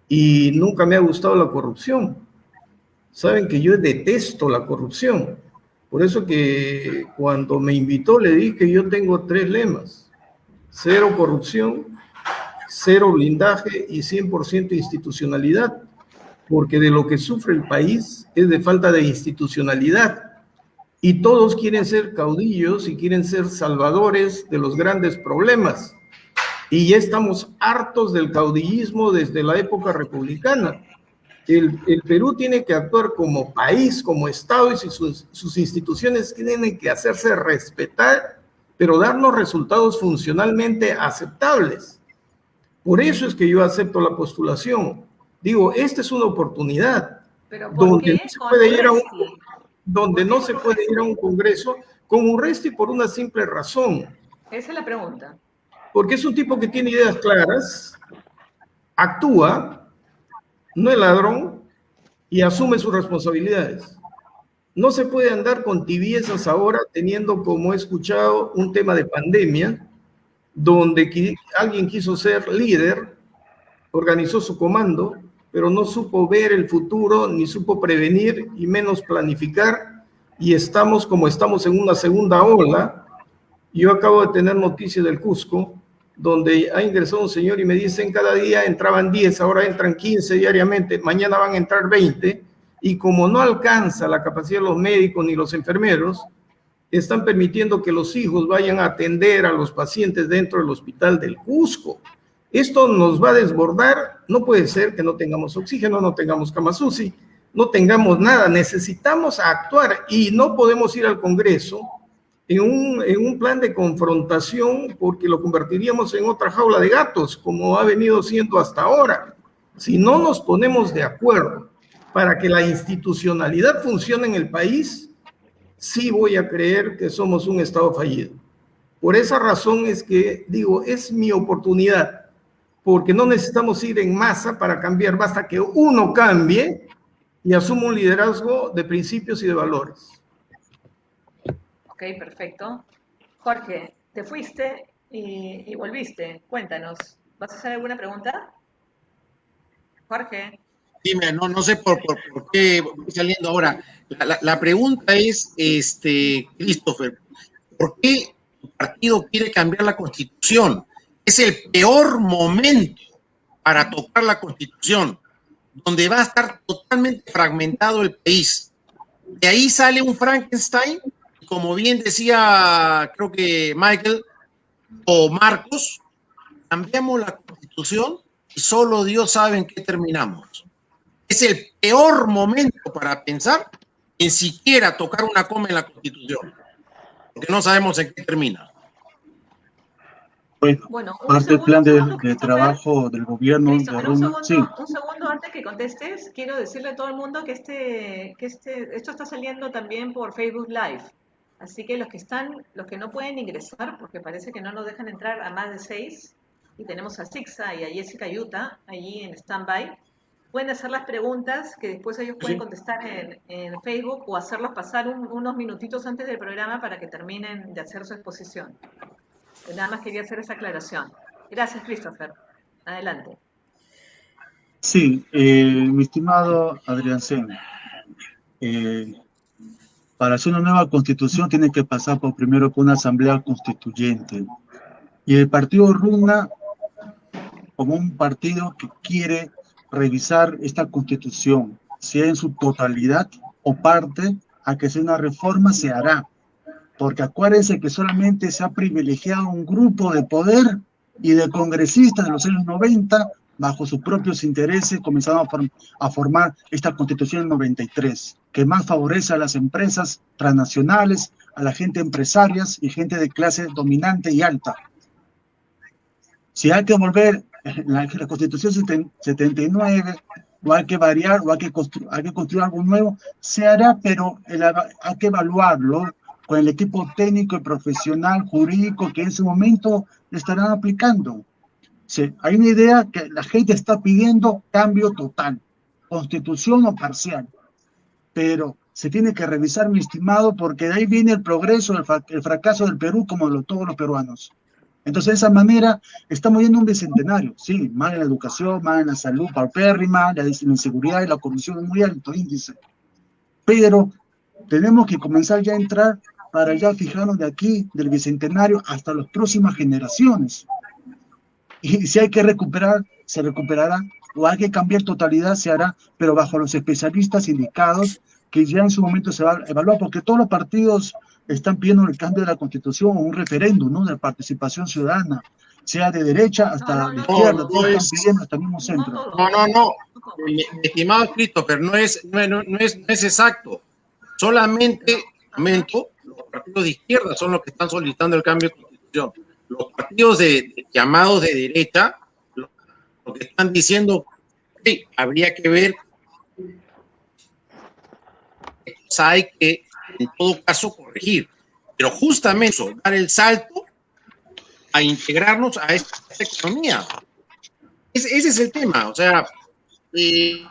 S3: y nunca me ha gustado la corrupción. Saben que yo detesto la corrupción. Por eso que cuando me invitó le dije que yo tengo 3 lemas: 0 corrupción, 0 blindaje y 100% institucionalidad, porque de lo que sufre el país es de falta de institucionalidad. Y todos quieren ser caudillos y quieren ser salvadores de los grandes problemas. Y ya estamos hartos del caudillismo desde la época republicana. El Perú tiene que actuar como país, como Estado, y sus instituciones tienen que hacerse respetar, pero darnos resultados funcionalmente aceptables. Por eso es que yo acepto la postulación. Digo, esta es una oportunidad donde no se puede ir a un congreso con Urresti por una simple razón.
S1: Esa es la pregunta.
S3: Porque es un tipo que tiene ideas claras, actúa, no es ladrón y asume sus responsabilidades. No se puede andar con tibiezas ahora teniendo, como he escuchado, un tema de pandemia, donde alguien quiso ser líder, organizó su comando, pero no supo ver el futuro, ni supo prevenir, y menos planificar, y estamos como estamos en una segunda ola. Yo acabo de tener noticias del Cusco, donde ha ingresado un señor y me dicen cada día entraban 10, ahora entran 15 diariamente, mañana van a entrar 20, y como no alcanza la capacidad de los médicos ni los enfermeros, están permitiendo que los hijos vayan a atender a los pacientes dentro del hospital del Cusco. Esto nos va a desbordar. No puede ser que no tengamos oxígeno, no tengamos camas UCI, no tengamos nada. Necesitamos actuar y no podemos ir al Congreso en un plan de confrontación, porque lo convertiríamos en otra jaula de gatos, como ha venido siendo hasta ahora. Si no nos ponemos de acuerdo para que la institucionalidad funcione en el país, sí voy a creer que somos un Estado fallido. Por esa razón es que digo, es mi oportunidad, porque no necesitamos ir en masa para cambiar, basta que uno cambie y asuma un liderazgo de principios y de valores.
S1: Ok, perfecto. Jorge, te fuiste y volviste. Cuéntanos, ¿vas a hacer alguna pregunta? Jorge.
S2: Dime, no sé por qué voy saliendo ahora. La pregunta es, Christopher, ¿por qué tu partido quiere cambiar la Constitución? Es el peor momento para tocar la Constitución, donde va a estar totalmente fragmentado el país. De ahí sale un Frankenstein, como bien decía, creo que Michael o Marcos, cambiamos la Constitución y solo Dios sabe en qué terminamos. Es el peor momento para pensar en siquiera tocar una coma en la Constitución, porque no sabemos en qué termina.
S6: Bueno,
S1: Bueno,
S6: parte del plan
S1: un segundo,
S6: de
S1: Christopher.
S6: trabajo del gobierno de
S1: Christopher,
S6: Roma. Sí,
S1: un segundo antes que contestes, quiero decirle a todo el mundo que esto está saliendo también por Facebook Live. Así que los que no pueden ingresar, porque parece que no nos dejan entrar a más de 6, y tenemos a Sixa y a Jessica Yuta allí en standby, pueden hacer las preguntas que después ellos pueden contestar en Facebook o hacerlos pasar unos minutitos antes del programa para que terminen de hacer su exposición. Nada más quería hacer esa aclaración. Gracias, Christopher. Adelante.
S6: sí, mi estimado Adrián Sen, para hacer una nueva constitución tiene que pasar por primero por una asamblea constituyente. Y el partido Runa, como un partido que quiere revisar esta constitución, sea en su totalidad o parte, a que sea una reforma, se hará. Porque acuérdense que solamente se ha privilegiado un grupo de poder y de congresistas de los años 90, bajo sus propios intereses, comenzaron a formar esta constitución en 93, que más favorece a las empresas transnacionales, a la gente empresarias y gente de clase dominante y alta. Si hay que volver la Constitución 79, o hay que variar, o hay que construir algo nuevo, se hará, pero hay que evaluarlo con el equipo técnico y profesional jurídico que en ese momento le estarán aplicando. Sí, hay una idea que la gente está pidiendo cambio total, constitución o parcial, pero se tiene que revisar, mi estimado, porque de ahí viene el progreso, el fracaso del Perú, como de todos los peruanos. Entonces, de esa manera, estamos yendo a un bicentenario. Sí, mal en la educación, mal en la salud, paupérrima, la inseguridad y la corrupción es muy alto índice. Pero tenemos que comenzar ya a entrar para ya fijarnos de aquí, del bicentenario, hasta las próximas generaciones. Y si hay que recuperar, se recuperará, o hay que cambiar totalidad, se hará, pero bajo los especialistas indicados, que ya en su momento se va a evaluar, porque todos los partidos están pidiendo el cambio de la Constitución o un referéndum, ¿no?, de participación ciudadana, sea de derecha hasta de izquierda, todos están pidiendo hasta el mismo centro.
S2: No, mi estimado Christopher, no es exacto. Solamente, los partidos de izquierda son los que están solicitando el cambio de Constitución. Los partidos llamados de derecha, lo que están diciendo, sí, habría que ver, hay que en todo caso corregir, pero justamente eso, dar el salto a integrarnos a esta economía. Ese es el tema, o sea, te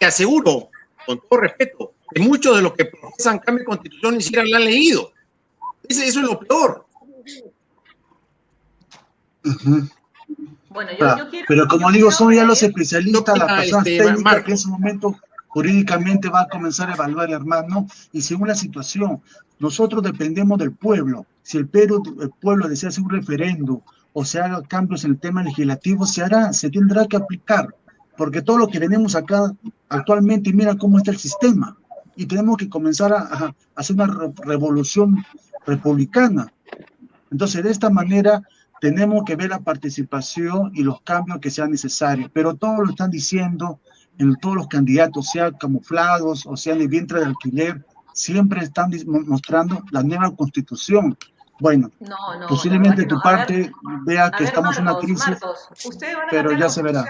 S2: aseguro, con todo respeto, que muchos de los que profesan cambio de constitución ni siquiera la han leído. Eso es lo peor.
S1: Bueno, yo quiero,
S6: pero como digo, son ya los especialistas, las personas técnicas que en su momento jurídicamente va a comenzar a evaluar, hermano, y según la situación, nosotros dependemos del pueblo. Si el pueblo desea hacer un referendo o se haga cambios en el tema legislativo, se hará, se tendrá que aplicar, porque todo lo que tenemos acá actualmente, mira cómo está el sistema, y tenemos que comenzar a hacer una revolución republicana. Entonces, de esta manera, tenemos que ver la participación y los cambios que sean necesarios, pero todos lo están diciendo, en todos los candidatos, sean camuflados o sean de vientre de alquiler, siempre están mostrando la nueva constitución. Bueno, posiblemente tu parte vea que estamos en una crisis, pero ya se verá.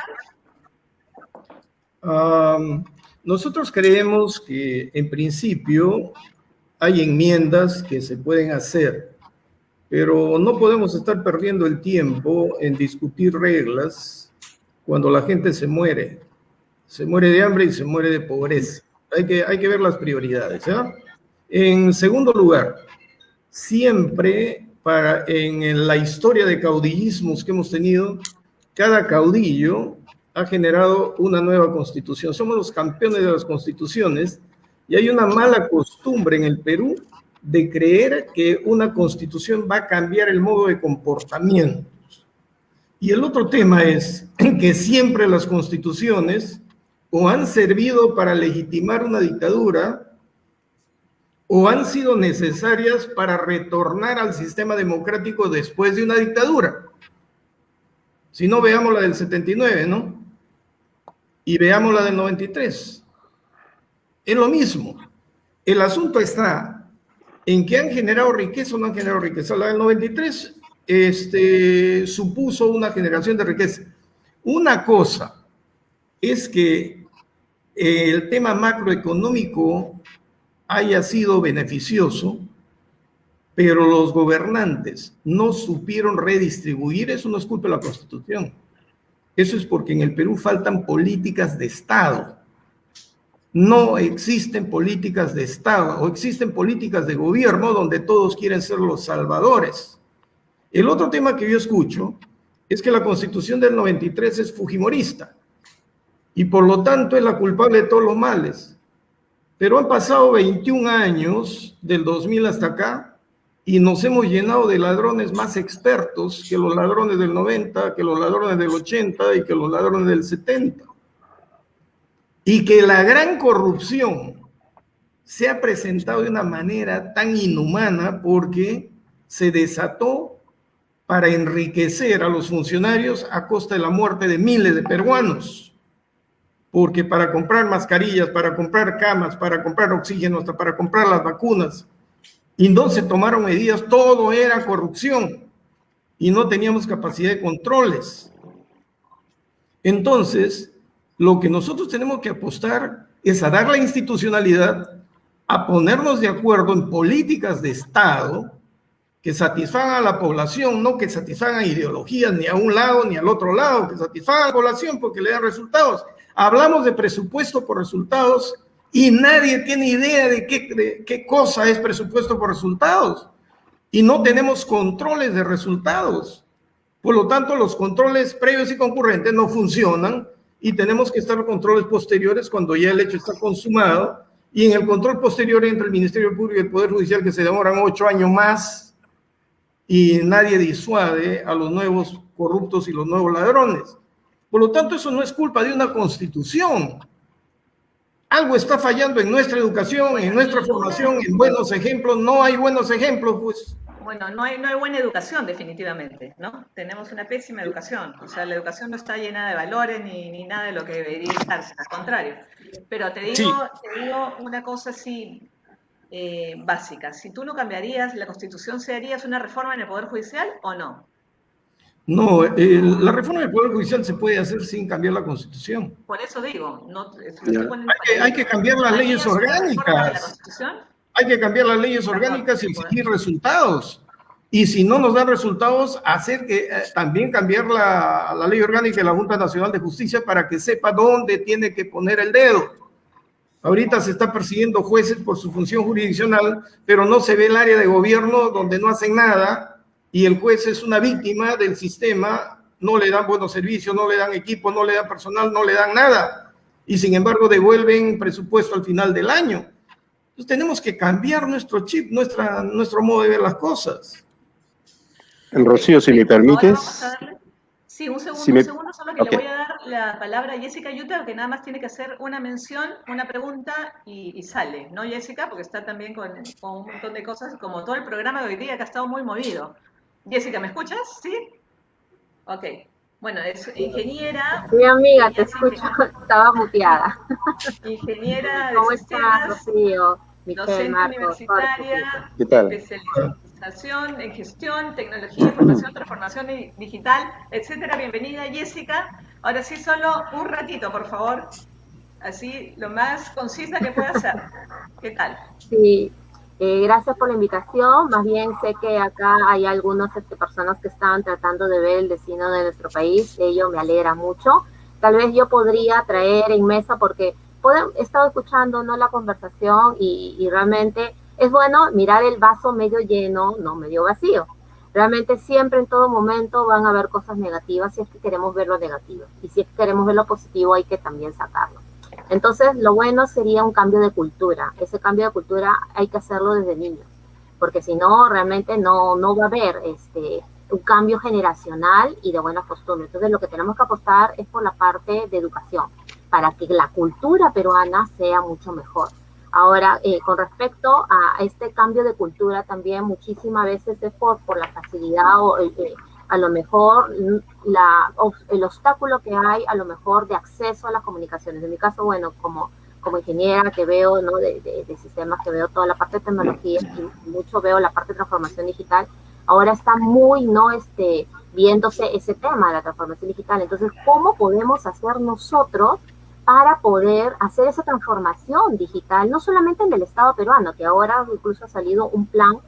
S3: Nosotros creemos que en principio hay enmiendas que se pueden hacer, pero no podemos estar perdiendo el tiempo en discutir reglas cuando la gente se muere de hambre y se muere de pobreza. Hay que ver las prioridades, ¿eh? En segundo lugar, siempre en la historia de caudillismos que hemos tenido, cada caudillo ha generado una nueva constitución. Somos los campeones de las constituciones y hay una mala costumbre en el Perú de creer que una constitución va a cambiar el modo de comportamiento. Y el otro tema es que siempre las constituciones o han servido para legitimar una dictadura o han sido necesarias para retornar al sistema democrático después de una dictadura. Si no, veamos la del 79, ¿no? Y veamos la del 93. Es lo mismo. El asunto está en que han generado riqueza o no han generado riqueza. La del 93 supuso una generación de riqueza. Una cosa es que el tema macroeconómico haya sido beneficioso, pero los gobernantes no supieron redistribuir. Eso no es culpa de la Constitución. Eso es porque en el Perú faltan políticas de Estado. No existen políticas de Estado, o existen políticas de gobierno donde todos quieren ser los salvadores. El otro tema que yo escucho es que la Constitución del 93 es fujimorista y por lo tanto es la culpable de todos los males. Pero han pasado 21 años, del 2000 hasta acá, y nos hemos llenado de ladrones más expertos que los ladrones del 90, que los ladrones del 80 y que los ladrones del 70. Y que la gran corrupción se ha presentado de una manera tan inhumana porque se desató para enriquecer a los funcionarios a costa de la muerte de miles de peruanos. Porque para comprar mascarillas, para comprar camas, para comprar oxígeno, hasta para comprar las vacunas, y no se tomaron medidas, todo era corrupción y no teníamos capacidad de controles. Entonces, lo que nosotros tenemos que apostar es a dar la institucionalidad, a ponernos de acuerdo en políticas de Estado que satisfagan a la población, no que satisfagan ideologías ni a un lado ni al otro lado, que satisfagan a la población porque le dan resultados. Hablamos de presupuesto por resultados y nadie tiene idea de qué cosa es presupuesto por resultados. Y no tenemos controles de resultados. Por lo tanto, los controles previos y concurrentes no funcionan y tenemos que estar en controles posteriores cuando ya el hecho está consumado. Y en el control posterior entra el Ministerio Público y el Poder Judicial, que se demoran 8 años más y nadie disuade a los nuevos corruptos y los nuevos ladrones. Por lo tanto, eso no es culpa de una constitución. Algo está fallando en nuestra educación, en nuestra formación, en buenos ejemplos. No hay buenos ejemplos, pues.
S1: Bueno, no hay buena educación, definitivamente, ¿no? Tenemos una pésima educación. O sea, la educación no está llena de valores ni nada de lo que debería estarse, al contrario. Pero te digo una cosa así básica. Si tú no cambiarías la Constitución, ¿se harías una reforma en el Poder Judicial o no?
S3: No, la reforma del Poder Judicial se puede hacer sin cambiar la Constitución.
S1: Por eso digo,
S3: hay que cambiar las leyes orgánicas. Hay que cambiar las leyes orgánicas y exigir resultados. Y si no nos dan resultados, hacer que también cambiar la ley orgánica de la Junta Nacional de Justicia para que sepa dónde tiene que poner el dedo. Ahorita se está persiguiendo jueces por su función jurisdiccional, pero no se ve el área de gobierno donde no hacen nada. Y el juez es una víctima del sistema, no le dan buenos servicios, no le dan equipo, no le dan personal, no le dan nada. Y sin embargo devuelven presupuesto al final del año. Entonces tenemos que cambiar nuestro chip, nuestro modo de ver las cosas.
S5: Rocío, si me permites.
S1: Sí, un segundo, solo que le voy a dar la palabra a Jessica Yuta, que nada más tiene que hacer una mención, una pregunta y sale, ¿no, Jessica? Porque está también con un montón de cosas, como todo el programa de hoy día que ha estado muy movido. Jessica, ¿me escuchas? ¿Sí? Ok. Bueno, es ingeniera.
S8: Sí, amiga, te escucho. Estaba muteada.
S1: Ingeniera de
S8: ¿Cómo
S1: sistemas,
S8: estás, Rocío?
S1: docente universitaria,
S5: ¿Qué tal?
S1: Especialización en gestión, tecnología, información, transformación digital, etcétera. Bienvenida, Jessica. Ahora sí, solo un ratito, por favor. Así, lo más concisa que pueda ser. ¿Qué tal?
S8: Sí. Gracias por la invitación. Más bien sé que acá hay algunas personas que están tratando de ver el destino de nuestro país. Ello me alegra mucho. Tal vez yo podría traer en mesa porque he estado escuchando, ¿no?, la conversación y realmente es bueno mirar el vaso medio lleno, no medio vacío. Realmente siempre, en todo momento, van a haber cosas negativas si es que queremos ver lo negativo. Y si es que queremos ver lo positivo, hay que también sacarlo. Entonces, lo bueno sería un cambio de cultura. Ese cambio de cultura hay que hacerlo desde niños, porque si no, realmente no va a haber un cambio generacional y de buenas costumbres. Entonces, lo que tenemos que apostar es por la parte de educación, para que la cultura peruana sea mucho mejor. Ahora, con respecto a este cambio de cultura, también muchísimas veces es por la facilidad o a lo mejor el obstáculo que hay a lo mejor de acceso a las comunicaciones. En mi caso, bueno, como ingeniera que veo, ¿no?, de sistemas, que veo toda la parte de tecnología y mucho veo la parte de transformación digital, ahora está muy, ¿no? Viéndose ese tema de la transformación digital. Entonces, ¿cómo podemos hacer nosotros para poder hacer esa transformación digital, no solamente en el Estado peruano, que ahora incluso ha salido un plan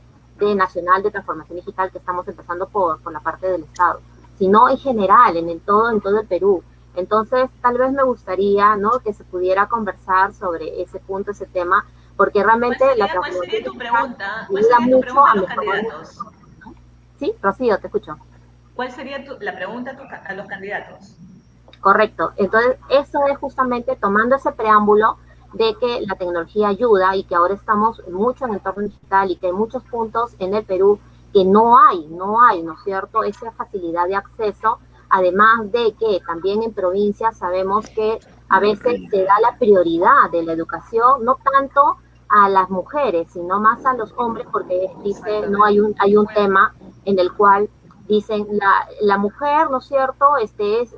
S8: nacional de transformación digital que estamos empezando por la parte del Estado, sino en general, en todo el Perú? Entonces, tal vez me gustaría, ¿no?, que se pudiera conversar sobre ese punto, ese tema, porque realmente
S1: ¿Cuál sería tu pregunta? ¿Cuál
S8: ayuda
S1: sería tu
S8: mucho
S1: pregunta
S8: a
S1: a los
S8: mejorar.
S1: candidatos?
S8: Sí, Rocío, te escucho.
S1: ¿Cuál sería la pregunta a los candidatos?
S8: Correcto. Entonces, eso es justamente tomando ese preámbulo de que la tecnología ayuda y que ahora estamos mucho en el entorno digital y que hay muchos puntos en el Perú que no hay, ¿no es cierto?, esa facilidad de acceso, además de que también en provincias sabemos que a veces se da la prioridad de la educación, no tanto a las mujeres, sino más a los hombres, porque dice, no hay un tema en el cual dicen la mujer, ¿no es cierto?, es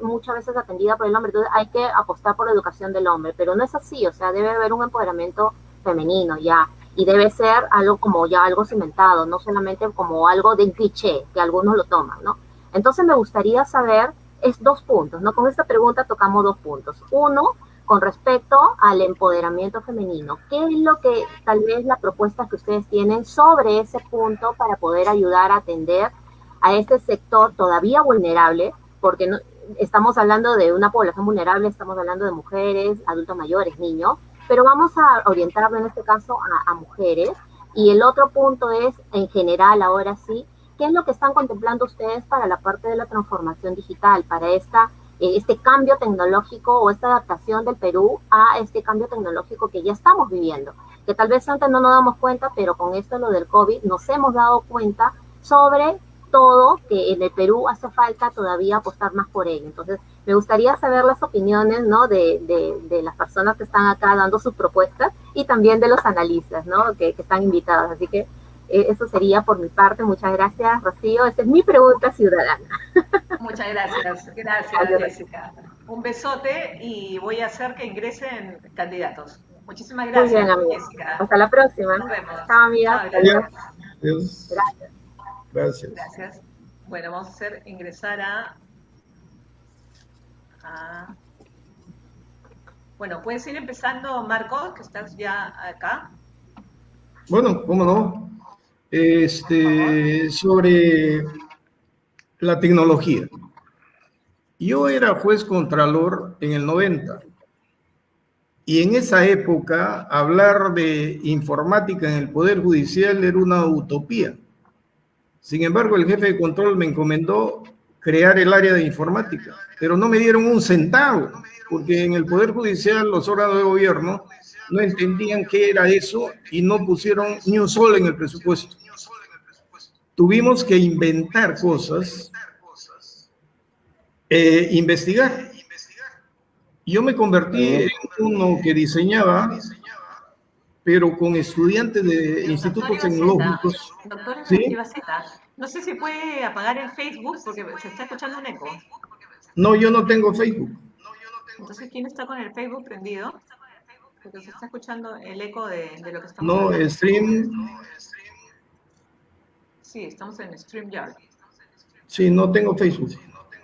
S8: muchas veces atendida por el hombre, entonces hay que apostar por la educación del hombre, pero no es así, o sea, debe haber un empoderamiento femenino ya, y debe ser algo como ya algo cimentado, no solamente como algo de cliché, que algunos lo toman, ¿no? Entonces me gustaría saber, es 2 puntos, ¿no? Con esta pregunta tocamos 2 puntos. Uno, con respecto al empoderamiento femenino, ¿qué es lo que tal vez la propuesta que ustedes tienen sobre ese punto para poder ayudar a atender a este sector todavía vulnerable? Porque no, estamos hablando de una población vulnerable, estamos hablando de mujeres, adultos mayores, niños, pero vamos a orientarlo en este caso a mujeres. Y el otro punto es, en general, ahora sí, ¿qué es lo que están contemplando ustedes para la parte de la transformación digital, para este cambio tecnológico o esta adaptación del Perú a este cambio tecnológico que ya estamos viviendo? Que tal vez antes no nos damos cuenta, pero con esto, lo del COVID, nos hemos dado cuenta sobre todo que en el Perú hace falta todavía apostar más por ello. Entonces, me gustaría saber las opiniones, ¿no?, de las personas que están acá dando sus propuestas y también de los analistas, ¿no?, que están invitados. Así que eso sería por mi parte. Muchas gracias, Rocío. Esa es mi pregunta ciudadana.
S1: Muchas gracias. Gracias, Jessica. Un besote y voy a hacer que ingresen candidatos. Muchísimas gracias,
S8: muy bien, amiga.
S1: Jessica.
S8: Hasta la próxima.
S1: Nos vemos.
S8: Chao, amiga.
S1: Adiós.
S3: Adiós.
S8: Gracias.
S3: Gracias.
S1: Gracias. Bueno, vamos a hacer ingresar Bueno, puedes ir empezando, Marco, que estás ya acá.
S3: Bueno, cómo no. Sobre la tecnología. Yo era juez contralor en el 90 y en esa época hablar de informática en el Poder Judicial era una utopía. Sin embargo, el jefe de control me encomendó crear el área de informática, pero no me dieron un centavo, porque en el Poder Judicial los órganos de gobierno no entendían qué era eso y no pusieron ni un sol en el presupuesto. Tuvimos que inventar cosas, investigar. Yo me convertí en uno que diseñaba, pero con estudiantes de institutos tecnológicos.
S1: Doctor
S3: ¿Sí?
S1: Ibaceta, no sé si puede apagar el Facebook porque se está escuchando un eco.
S3: No, yo no tengo Facebook.
S1: Entonces, ¿quién está con el Facebook prendido? Porque se está escuchando el eco de lo que estamos
S3: No,
S1: hablando.
S3: stream.
S1: Sí, estamos en StreamYard.
S3: Sí, no tengo Facebook.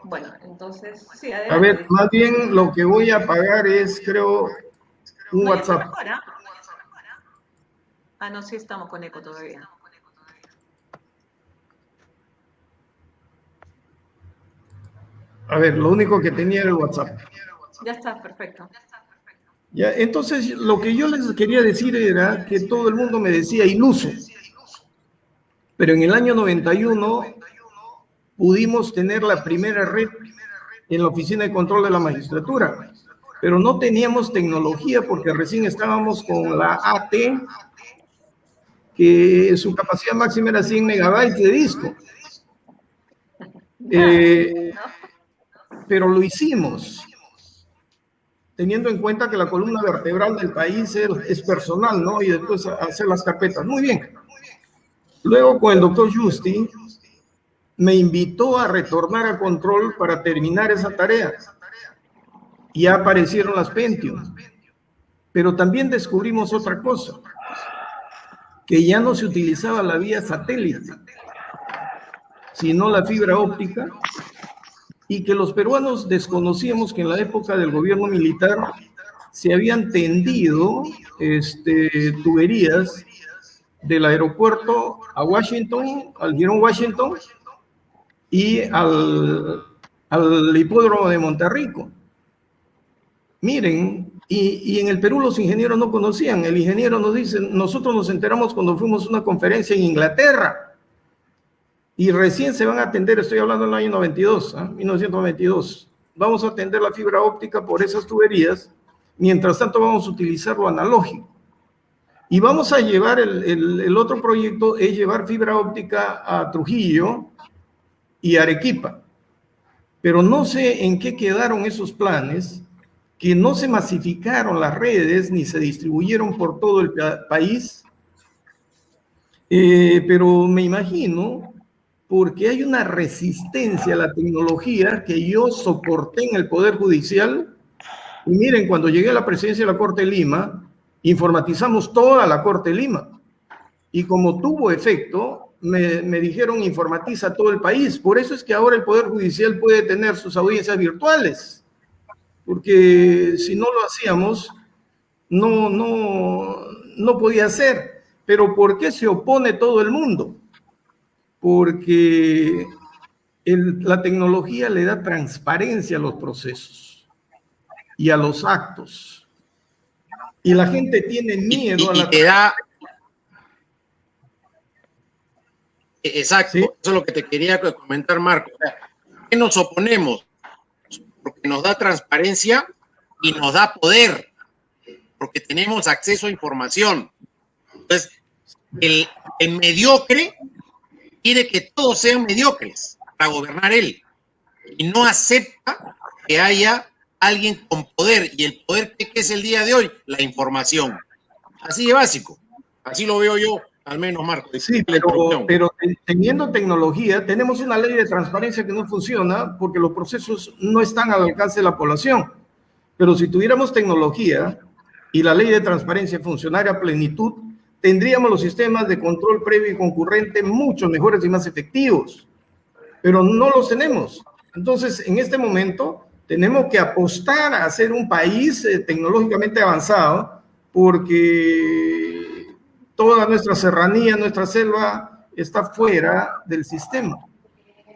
S1: Bueno, entonces, sí, adelante.
S3: A ver, más bien lo que voy a pagar es, creo, un
S1: No, ya está
S3: WhatsApp.
S1: mejor, ¿ah? No, sí estamos con eco todavía.
S3: A ver, lo único que tenía era el WhatsApp.
S1: Ya está, perfecto.
S3: Ya, entonces, lo que yo les quería decir era que todo el mundo me decía iluso. Pero en el año 91 pudimos tener la primera red en la Oficina de Control de la Magistratura, pero no teníamos tecnología porque recién estábamos con la AT, que su capacidad máxima era 100 megabytes de disco. Pero lo hicimos, teniendo en cuenta que la columna vertebral del país es personal, ¿no? Y después hacer las carpetas. Muy bien. Luego, con el doctor Justi, me invitó a retornar a control para terminar esa tarea. Ya aparecieron las Pentium. Pero también descubrimos otra cosa, que ya no se utilizaba la vía satélite. sino la fibra óptica, y que los peruanos desconocíamos que en la época del gobierno militar se habían tendido tuberías del aeropuerto a Washington, al Girón Washington, y al hipódromo de Monterrico. Miren, y en el Perú los ingenieros no conocían. El ingeniero nos dice, nosotros nos enteramos cuando fuimos a una conferencia en Inglaterra, y recién se van a atender, estoy hablando del año 92, 1992, vamos a atender la fibra óptica por esas tuberías, mientras tanto vamos a utilizar lo analógico. Y vamos a llevar, el otro proyecto es llevar fibra óptica a Trujillo y Arequipa. Pero no sé en qué quedaron esos planes, que no se masificaron las redes ni se distribuyeron por todo el país, pero me imagino, porque hay una resistencia a la tecnología que yo soporté en el Poder Judicial. Y miren, cuando llegué a la presidencia de la Corte de Lima, informatizamos toda la Corte de Lima. Y como tuvo efecto, me dijeron informatiza todo el país. Por eso es que ahora el Poder Judicial puede tener sus audiencias virtuales. Porque si no lo hacíamos, no podía ser. Pero ¿por qué se opone todo el mundo? Porque la tecnología le da transparencia a los procesos y a los actos. Y la gente tiene miedo a la...
S2: te da... Exacto,
S3: ¿Sí?
S2: eso es lo que te quería comentar, Marco. ¿Por qué nos oponemos? Porque nos da transparencia y nos da poder, porque tenemos acceso a información. Entonces, el mediocre quiere que todos sean mediocres para gobernar él y no acepta que haya alguien con poder. Y el poder, ¿qué es el día de hoy? La información. Así de básico. Así lo veo yo, al menos, Marco.
S3: Sí, pero teniendo tecnología, tenemos una ley de transparencia que no funciona porque los procesos no están al alcance de la población. Pero si tuviéramos tecnología y la ley de transparencia funcionara a plenitud, tendríamos los sistemas de control previo y concurrente mucho mejores y más efectivos. Pero no los tenemos. Entonces, en este momento, tenemos que apostar a ser un país tecnológicamente avanzado, porque toda nuestra serranía, nuestra selva, está fuera del sistema.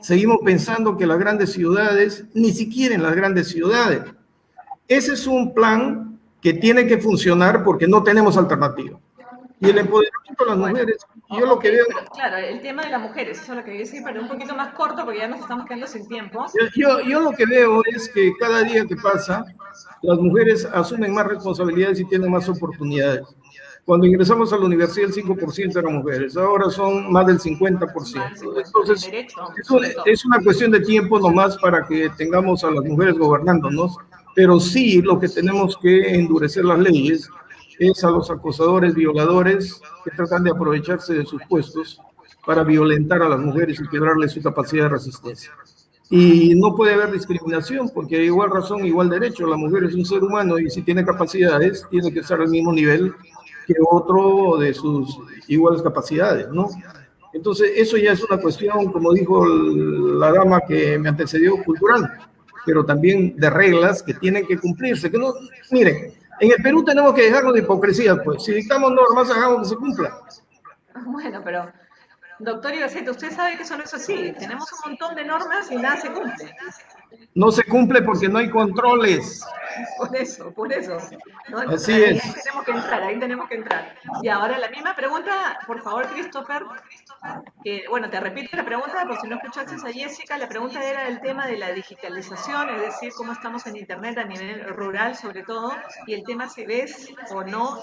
S3: Seguimos pensando que las grandes ciudades, ni siquiera en las grandes ciudades. Ese es un plan que tiene que funcionar porque no tenemos alternativa. Y el empoderamiento de las mujeres, yo lo que veo...
S1: Pero, claro, el tema de las mujeres, eso es lo que voy a decir, pero un poquito más corto porque ya nos estamos quedando sin tiempo.
S3: Yo lo que veo es que cada día que pasa, las mujeres asumen más responsabilidades y tienen más oportunidades. Cuando ingresamos a la universidad, el 5% eran mujeres, ahora son más del 50%. Entonces, es una cuestión de tiempo nomás para que tengamos a las mujeres gobernándonos, pero sí lo que tenemos que endurecer las leyes es a los acosadores, violadores, que tratan de aprovecharse de sus puestos para violentar a las mujeres y quebrarles su capacidad de resistencia. Y no puede haber discriminación, porque hay igual razón, igual derecho. La mujer es un ser humano y si tiene capacidades, tiene que estar al mismo nivel que otro de sus iguales capacidades, ¿no? Entonces, eso ya es una cuestión, como dijo la dama que me antecedió, cultural, pero también de reglas que tienen que cumplirse. Que no, miren, en el Perú tenemos que dejarnos de hipocresía, pues. Si dictamos normas, hagamos que se cumplan.
S1: Bueno, pero, doctor Ibaceta, usted sabe que eso no es así. Tenemos un montón de normas y nada se cumple.
S3: No se cumple porque no hay controles.
S1: Por eso. ¿No?
S3: Así
S1: ahí
S3: es.
S1: Ahí tenemos que entrar. Y ahora la misma pregunta, por favor, Christopher, que, bueno, te repito la pregunta, por si no escuchaste a Jessica, la pregunta era el tema de la digitalización, es decir, cómo estamos en Internet a nivel rural, sobre todo, y el tema si ves o no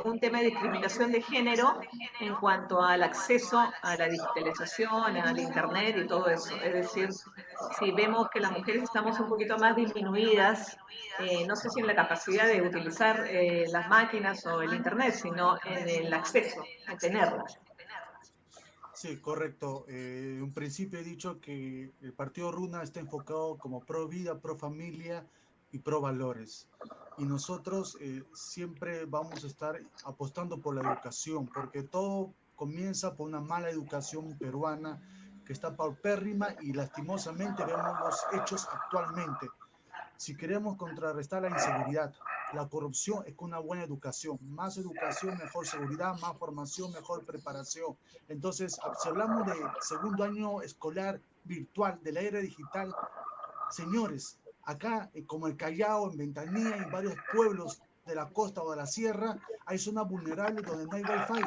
S1: un tema de discriminación de género en cuanto al acceso a la digitalización, al Internet y todo eso. Es decir, si vemos que las mujeres estamos un poquito más disminuidas, no sé si en la capacidad de utilizar las máquinas o el Internet, sino en el acceso, en tenerlas.
S6: Sí, correcto. En un principio he dicho que el partido Runa está enfocado como pro vida, pro familia y pro valores. Y nosotros siempre vamos a estar apostando por la educación, porque todo comienza por una mala educación peruana que está paupérrima y lastimosamente vemos los hechos actualmente. Si queremos contrarrestar la inseguridad, la corrupción, es con una buena educación. Más educación, mejor seguridad, más formación, mejor preparación. Entonces, si hablamos de segundo año escolar virtual, de la era digital, señores, acá, como el Callao, en Ventanilla, en varios pueblos de la costa o de la sierra, hay zonas vulnerables donde no hay wifi.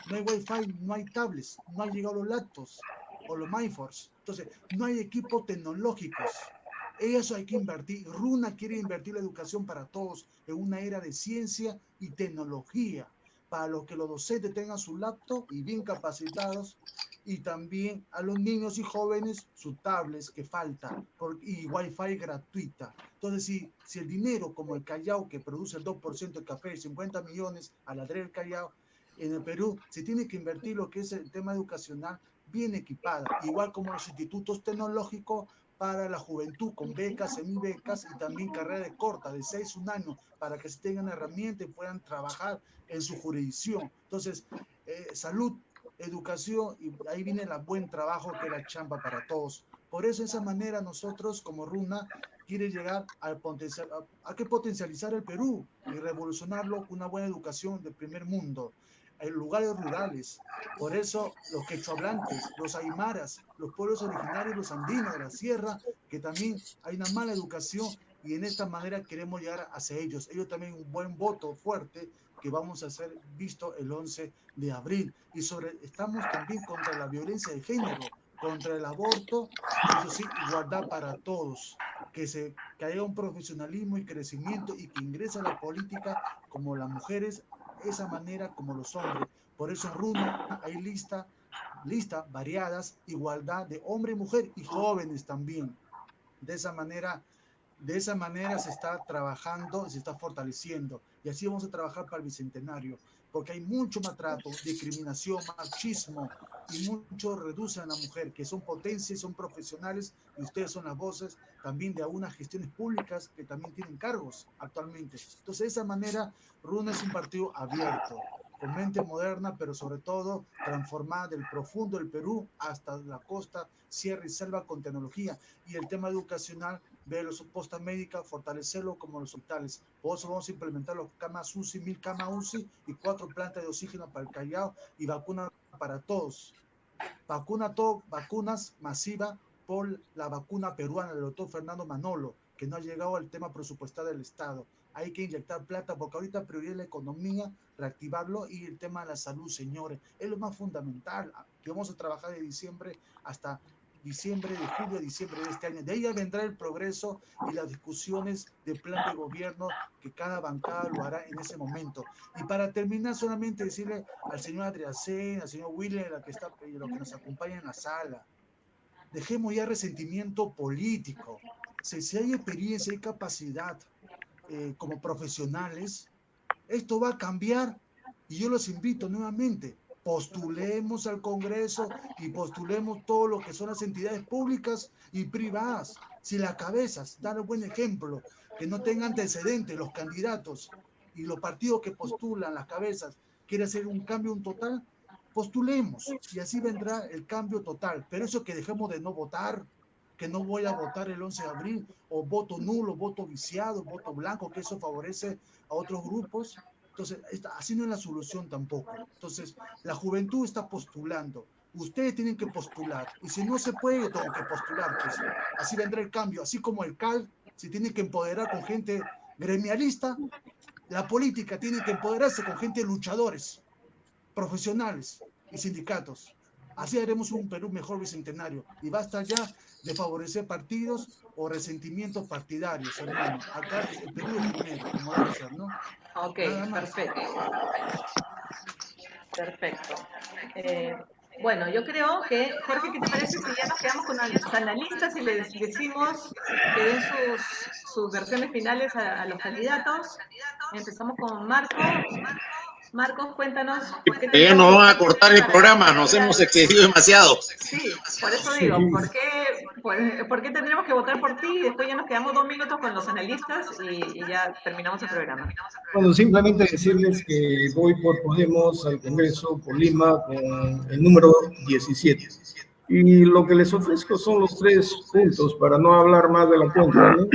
S6: No hay wifi, no hay tablets, no han llegado los laptops o los MyForce. Entonces, no hay equipos tecnológicos. Eso hay que invertir. Runa quiere invertir la educación para todos en una era de ciencia y tecnología, para los que los docentes tengan su laptop y bien capacitados, y también a los niños y jóvenes sus tablets que falta, y wifi gratuita. Entonces, si el dinero, como el Callao, que produce el 2% de café, 50 millones a la del Callao, en el Perú se tiene que invertir lo que es el tema educacional bien equipada, igual como los institutos tecnológicos para la juventud, con becas, semibecas y también carrera de corta, de 6 a 1 año, para que se tengan herramientas y puedan trabajar en su jurisdicción. Entonces, salud, educación, y ahí viene el buen trabajo que es la chamba para todos. Por eso, de esa manera, nosotros como Runa quiere llegar a que potencializar el Perú y revolucionarlo con una buena educación del primer mundo en lugares rurales. Por eso los quechohablantes, los aymaras, los pueblos originarios, los andinos de la sierra, que también hay una mala educación, y en esta manera queremos llegar hacia ellos. Ellos también un buen voto fuerte que vamos a hacer visto el 11 de abril. Y estamos también contra la violencia de género, contra el aborto, eso sí, igualdad para todos, que haya un profesionalismo y crecimiento y que ingrese a la política como las mujeres, esa manera como los hombres. Por eso en Runa hay lista variadas, igualdad de hombre y mujer y jóvenes también. De esa manera se está trabajando, se está fortaleciendo, y así vamos a trabajar para el Bicentenario, porque hay mucho maltrato, discriminación, machismo, y mucho reducen a la mujer, que son potencias, son profesionales, y ustedes son las voces también de algunas gestiones públicas que también tienen cargos actualmente. Entonces, de esa manera, Runa es un partido abierto, con mente moderna, pero sobre todo transformada del profundo del Perú hasta la costa, sierra y selva con tecnología. Y el tema educacional, ver los postas médicas, fortalecerlo como los hospitales. Por eso vamos a implementar los camas UCI, 1000 camas UCI y 4 plantas de oxígeno para el Callao y vacunas para todos. Vacunas masivas por la vacuna peruana del doctor Fernando Manolo, que no ha llegado al tema presupuestal del Estado. Hay que inyectar plata porque ahorita prioridad es la economía, reactivarlo, y el tema de la salud, señores, es lo más fundamental, que vamos a trabajar de diciembre hasta diciembre, de julio a diciembre de este año. De ahí vendrá el progreso y las discusiones de plan de gobierno que cada bancada lo hará en ese momento. Y para terminar, solamente decirle al señor Adriacén, al señor William, los que nos acompañan en la sala, dejemos ya resentimiento político. Si hay experiencia, hay capacidad como profesionales, esto va a cambiar, y yo los invito nuevamente, postulemos al Congreso y postulemos todo lo que son las entidades públicas y privadas. Si las cabezas dan un buen ejemplo, que no tengan antecedentes los candidatos y los partidos que postulan, las cabezas, quieren hacer un cambio, un total, postulemos y así vendrá el cambio total. Pero eso que dejemos de no votar, que no voy a votar el 11 de abril, o voto nulo, voto viciado, voto blanco, que eso favorece a otros grupos. Entonces, así no es la solución tampoco. Entonces, la juventud está postulando. Ustedes tienen que postular. Y si no se puede, tengo que postular. Pues. Así vendrá el cambio. Así como el CAL se tiene que empoderar con gente gremialista, la política tiene que empoderarse con gente luchadores, profesionales y sindicatos. Así haremos un Perú mejor bicentenario. Y basta ya de favorecer partidos o resentimientos partidarios, hermano. Acá el Perú es primero, como debe ser, ¿no?
S1: Ok, perfecto. Perfecto. Bueno, yo creo que, Jorge, ¿qué te parece si ya nos quedamos con los analistas y les decimos que den sus versiones finales a los candidatos? Empezamos con Marcos. Marcos, cuéntanos.
S2: Ya nos van a cortar el programa, nos hemos excedido demasiado.
S1: Sí, por eso digo, ¿por qué tendremos que votar por ti? Y después ya nos quedamos 2 minutos con los analistas y ya terminamos el programa.
S3: Bueno, simplemente decirles que voy por Podemos al Congreso por Lima con el número 17. Y lo que les ofrezco son los 3 puntos, para no hablar más de la cuenta, ¿no?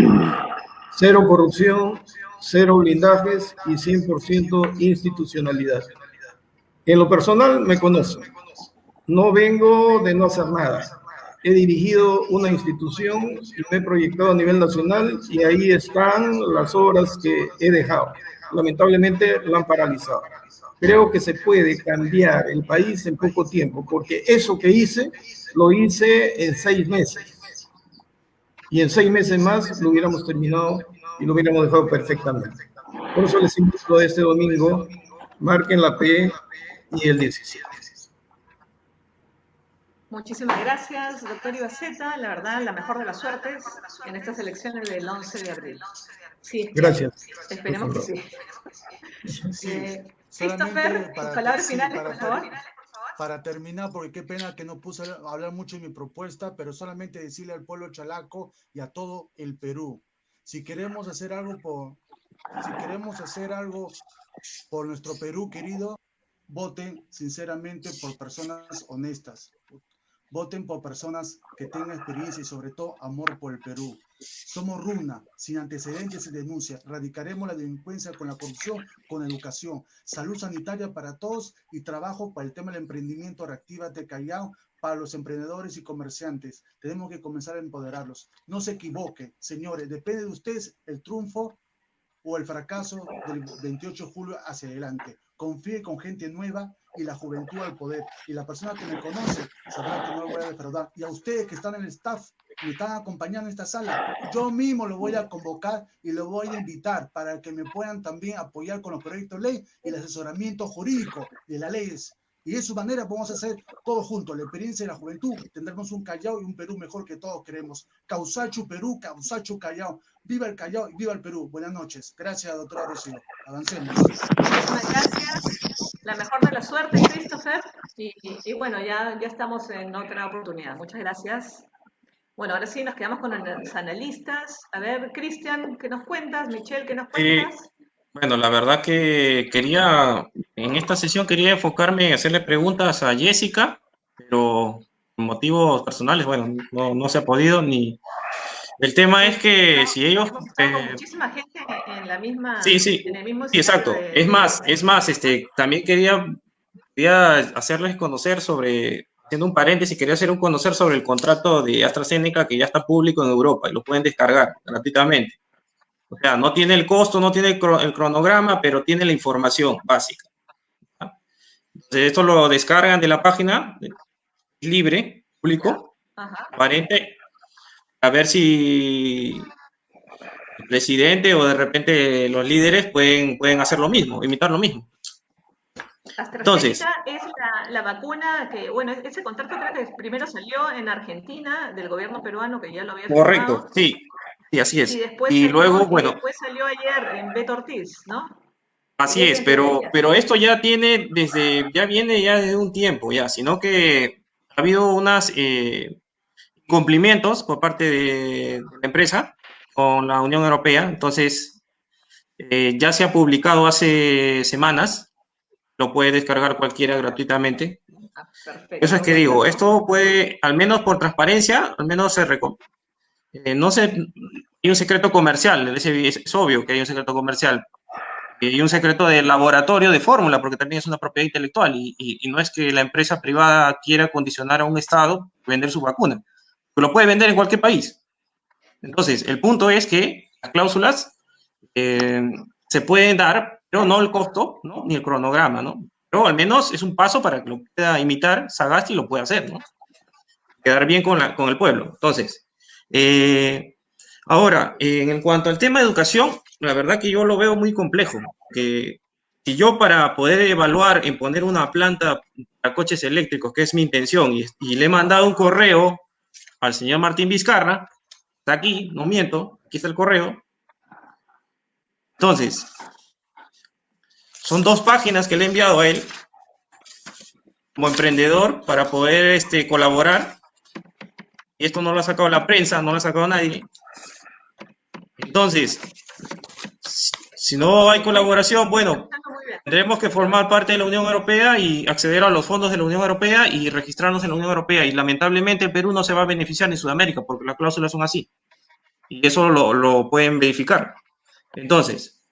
S3: 0 corrupción, 0 blindajes y 100% institucionalidad. En lo personal me conocen. No vengo de no hacer nada. He dirigido una institución y me he proyectado a nivel nacional y ahí están las obras que he dejado. Lamentablemente la han paralizado. Creo que se puede cambiar el país en poco tiempo, porque eso que hice, lo hice en 6 meses. Y en 6 meses más lo hubiéramos terminado y lo hubiéramos dejado perfectamente. Por eso les invito a este domingo, marquen la P y el 17.
S1: Muchísimas gracias, doctor Ibaceta. La verdad, la mejor de las suertes en estas elecciones del 11 de abril. Sí,
S3: gracias.
S1: Esperemos que sí.
S9: Christopher,
S1: tus palabras finales, por favor.
S9: Para terminar, porque qué pena que no puse a hablar mucho de mi propuesta, pero solamente decirle al pueblo chalaco y a todo el Perú, si queremos hacer algo por nuestro Perú querido, voten sinceramente por personas honestas. Voten por personas que tengan experiencia y sobre todo amor por el Perú. Somos RUNA, sin antecedentes y denuncias. Radicaremos la delincuencia con la corrupción, con educación, salud sanitaria para todos y trabajo para el tema del emprendimiento. Reactívate Callao para los emprendedores y comerciantes. Tenemos que comenzar a empoderarlos. No se equivoquen, señores. Depende de ustedes el triunfo o el fracaso del 28 de julio hacia adelante. Confíe con gente nueva y la juventud al poder. Y la persona que me conoce sabrá que no lo voy a defraudar. Y a ustedes que están en el staff, me están acompañando en esta sala, yo mismo lo voy a convocar y lo voy a invitar para que me puedan también apoyar con los proyectos de ley y el asesoramiento jurídico de las leyes. Y de su manera vamos a hacer todo juntos, la experiencia de la juventud. Tendremos un Callao y un Perú mejor que todos queremos. Causacho Perú, Causacho Callao. Viva el Callao y viva el Perú. Buenas noches. Gracias, doctora Rocío. Avancemos.
S1: Muchísimas gracias. La mejor de la suerte, Christopher. Y bueno, ya estamos en otra oportunidad. Muchas gracias. Bueno, ahora sí nos quedamos con los analistas. A ver, Cristian, ¿qué nos cuentas? Michelle, ¿qué nos cuentas?
S4: Bueno, la verdad que en esta sesión quería enfocarme en hacerle preguntas a Jessica, pero por motivos personales, bueno, no se ha podido ni... El tema es que si ellos...
S1: muchísima gente en la misma...
S4: Sí,
S1: en el mismo
S4: exacto. Es más, también quería hacerles conocer sobre... Haciendo un paréntesis, quería hacer un conocer sobre el contrato de AstraZeneca que ya está público en Europa y lo pueden descargar gratuitamente. O sea, no tiene el costo, no tiene el cronograma, pero tiene la información básica. Entonces, esto lo descargan de la página, libre, público, transparente, a ver si el presidente o de repente los líderes pueden hacer lo mismo, imitar lo mismo.
S1: AstraZeneca es la vacuna que, bueno, ese contrato creo que primero salió en Argentina, del gobierno peruano, que ya lo había firmado.
S4: Correcto, sí, así es.
S1: Y luego, después salió ayer en Beto Ortiz, ¿no?
S4: Así es, pero esto ya viene desde un tiempo ya, sino que ha habido unos incumplimientos por parte de la empresa con la Unión Europea. Entonces, ya se ha publicado hace semanas, lo puede descargar cualquiera gratuitamente. Eso es que digo, esto puede, al menos por transparencia, al menos no sé, hay un secreto comercial, es obvio que hay un secreto comercial, y un secreto de laboratorio de fórmula, porque también es una propiedad intelectual, y no es que la empresa privada quiera condicionar a un Estado vender su vacuna, pero lo puede vender en cualquier país. Entonces, el punto es que las cláusulas se pueden dar, pero no el costo, ¿no? Ni el cronograma, ¿no? Pero al menos es un paso para que lo pueda imitar Sagasti y lo pueda hacer, ¿no? Quedar bien con el pueblo. Entonces, ahora, en cuanto al tema de educación, la verdad que yo lo veo muy complejo, que si yo para poder evaluar en poner una planta para coches eléctricos, que es mi intención, y le he mandado un correo al señor Martín Vizcarra, está aquí, no miento, aquí está el correo. Entonces, son 2 páginas que le he enviado a él como emprendedor para poder colaborar. Y esto no lo ha sacado la prensa, no lo ha sacado nadie. Entonces, si no hay colaboración, bueno, tendremos que formar parte de la Unión Europea y acceder a los fondos de la Unión Europea y registrarnos en la Unión Europea. Y lamentablemente el Perú no se va a beneficiar en Sudamérica porque las cláusulas son así. Y eso lo pueden verificar. Entonces,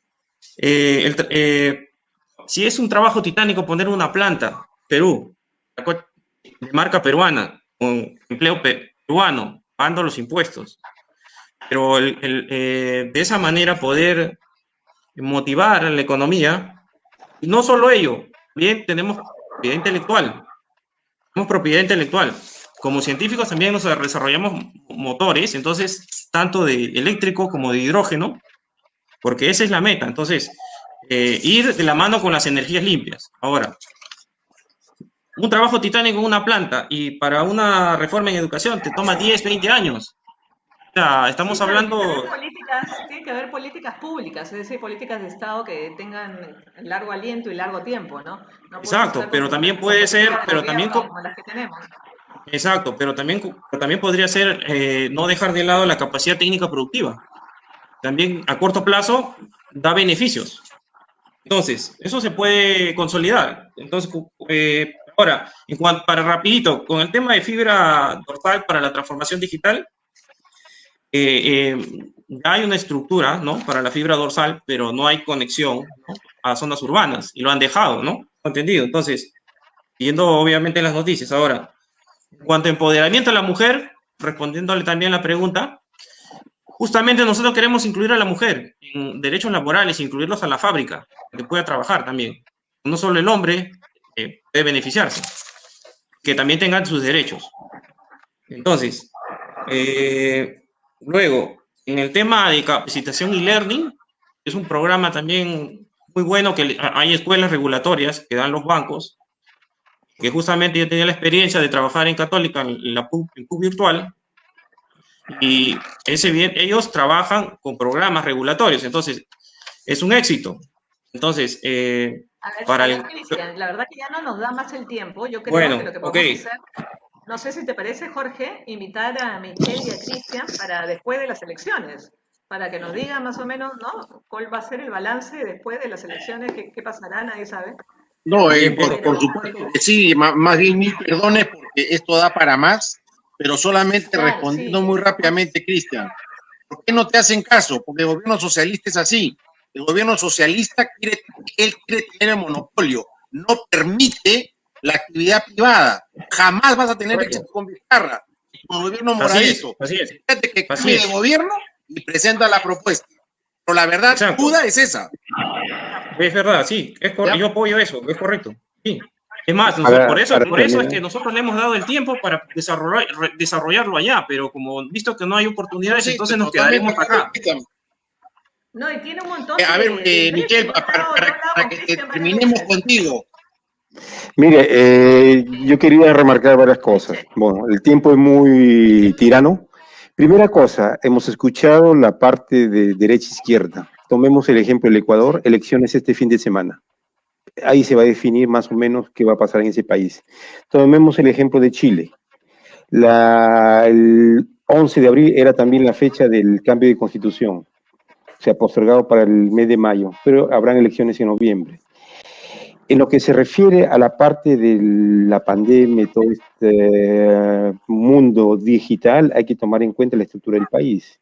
S4: si es un trabajo titánico poner una planta, Perú, de marca peruana, con empleo peruano, pagando los impuestos, pero de esa manera poder motivar la economía, y no solo ello, bien tenemos propiedad intelectual. Como científicos también nos desarrollamos motores, entonces, tanto de eléctrico como de hidrógeno, porque esa es la meta. Entonces, ir de la mano con las energías limpias. Ahora, un trabajo titánico en una planta y para una reforma en educación te toma 10, 20 años. O sea, estamos hablando...
S1: Tiene que haber políticas públicas, es decir, políticas de Estado que tengan largo aliento y largo tiempo, ¿no?
S4: Exacto, pero también puede ser, pero también...
S1: como las que tenemos.
S4: Exacto, pero también podría ser no dejar de lado la capacidad técnica productiva. También a corto plazo da beneficios. Entonces, eso se puede consolidar. Entonces, ahora, para rapidito, con el tema de fibra dorsal para la transformación digital, ya hay una estructura, ¿no?, para la fibra dorsal, pero no hay conexión, ¿no?, a zonas urbanas, y lo han dejado, ¿no? ¿Entendido? Entonces, viendo obviamente las noticias. Ahora, en cuanto a empoderamiento de la mujer, respondiéndole también la pregunta, justamente nosotros queremos incluir a la mujer en derechos laborales, incluirlos a la fábrica, que pueda trabajar también. No solo el hombre puede beneficiarse, que también tengan sus derechos. Entonces, luego, en el tema de capacitación y learning, es un programa también muy bueno, que hay escuelas regulatorias que dan los bancos, que justamente yo tenía la experiencia de trabajar en Católica, en la PUC virtual, y ellos trabajan con programas regulatorios, entonces es un éxito. Entonces,
S1: Cristian, la verdad que ya no nos da más el tiempo. Yo creo que lo que podemos hacer, no sé si te parece, Jorge, invitar a Michelle y a Cristian para después de las elecciones, para que nos digan más o menos, ¿no?, cuál va a ser el balance después de las elecciones, qué pasará, nadie sabe.
S2: No, por supuesto que sí, más bien mil perdones porque esto da para más, pero solamente respondiendo muy rápidamente, Cristian, ¿por qué no te hacen caso? Porque el gobierno socialista es así. El gobierno socialista quiere tener el monopolio, no permite la actividad privada. Jamás vas a tener éxito con Vizcarra, con el gobierno moradito. Fíjate que cambie de gobierno y presenta la propuesta. Pero la verdad, duda es esa.
S4: Es verdad, sí, yo apoyo eso, es correcto. Sí. Es más, por eso es que nosotros le hemos dado el tiempo para desarrollarlo allá, pero como visto que no hay oportunidades, entonces nos quedaremos acá.
S1: No, y tiene un montón
S2: a ver, Michelle, para que terminemos contigo.
S5: Mire, yo quería remarcar varias cosas. Bueno, el tiempo es muy tirano. Primera cosa, hemos escuchado la parte de derecha-izquierda. Tomemos el ejemplo del Ecuador, elecciones este fin de semana. Ahí se va a definir más o menos qué va a pasar en ese país. Tomemos el ejemplo de Chile. El 11 de abril era también la fecha del cambio de constitución. Se ha postergado para el mes de mayo, pero habrán elecciones en noviembre. En lo que se refiere a la parte de la pandemia y todo este mundo digital, hay que tomar en cuenta la estructura del país.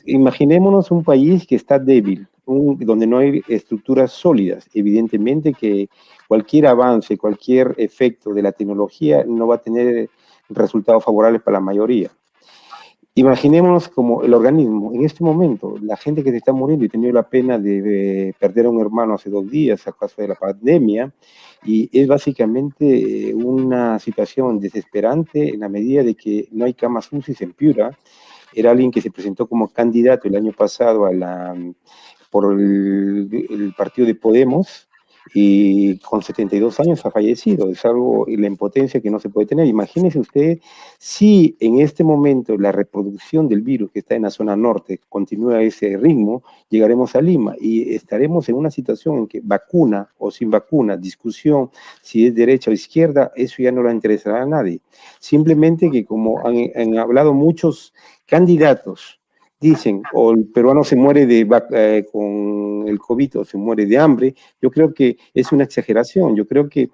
S5: Imaginémonos un país que está débil, donde no hay estructuras sólidas. Evidentemente que cualquier avance, cualquier efecto de la tecnología no va a tener resultados favorables para la mayoría. Imaginémonos como el organismo, en este momento, la gente que se está muriendo, y he tenido la pena de perder a un hermano hace 2 días a causa de la pandemia, y es básicamente una situación desesperante en la medida de que no hay camas UCI en Piura. Era alguien que se presentó como candidato el año pasado por el partido de Podemos, y con 72 años ha fallecido. Es algo, la impotencia que no se puede tener. Imagínese usted si en este momento la reproducción del virus que está en la zona norte continúa a ese ritmo, llegaremos a Lima y estaremos en una situación en que vacuna o sin vacuna, discusión si es derecha o izquierda, eso ya no le interesará a nadie. Simplemente que como han hablado muchos candidatos dicen, o el peruano se muere con el COVID o se muere de hambre. Yo creo que es una exageración. Yo creo que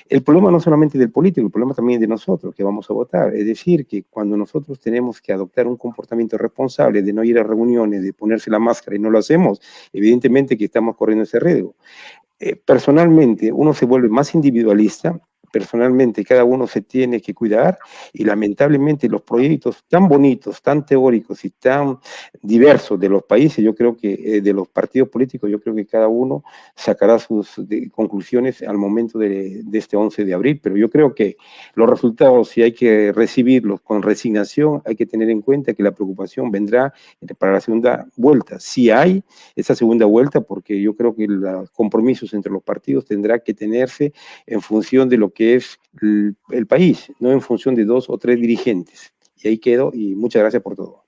S5: el problema no solamente del político, el problema también de nosotros que vamos a votar. Es decir, que cuando nosotros tenemos que adoptar un comportamiento responsable de no ir a reuniones, de ponerse la máscara y no lo hacemos, evidentemente que estamos corriendo ese riesgo. Personalmente, uno se vuelve más individualista. Personalmente, cada uno se tiene que cuidar y lamentablemente los proyectos tan bonitos, tan teóricos y tan diversos de los países, yo creo que de los partidos políticos, yo creo que cada uno sacará sus conclusiones al momento de este 11 de abril, pero yo creo que los resultados, si hay que recibirlos con resignación, hay que tener en cuenta que la preocupación vendrá para la segunda vuelta. Si hay esa segunda vuelta, porque yo creo que los compromisos entre los partidos tendrá que tenerse en función de lo que es el país, no en función de 2 o 3 dirigentes. Y ahí quedo, y muchas gracias por todo.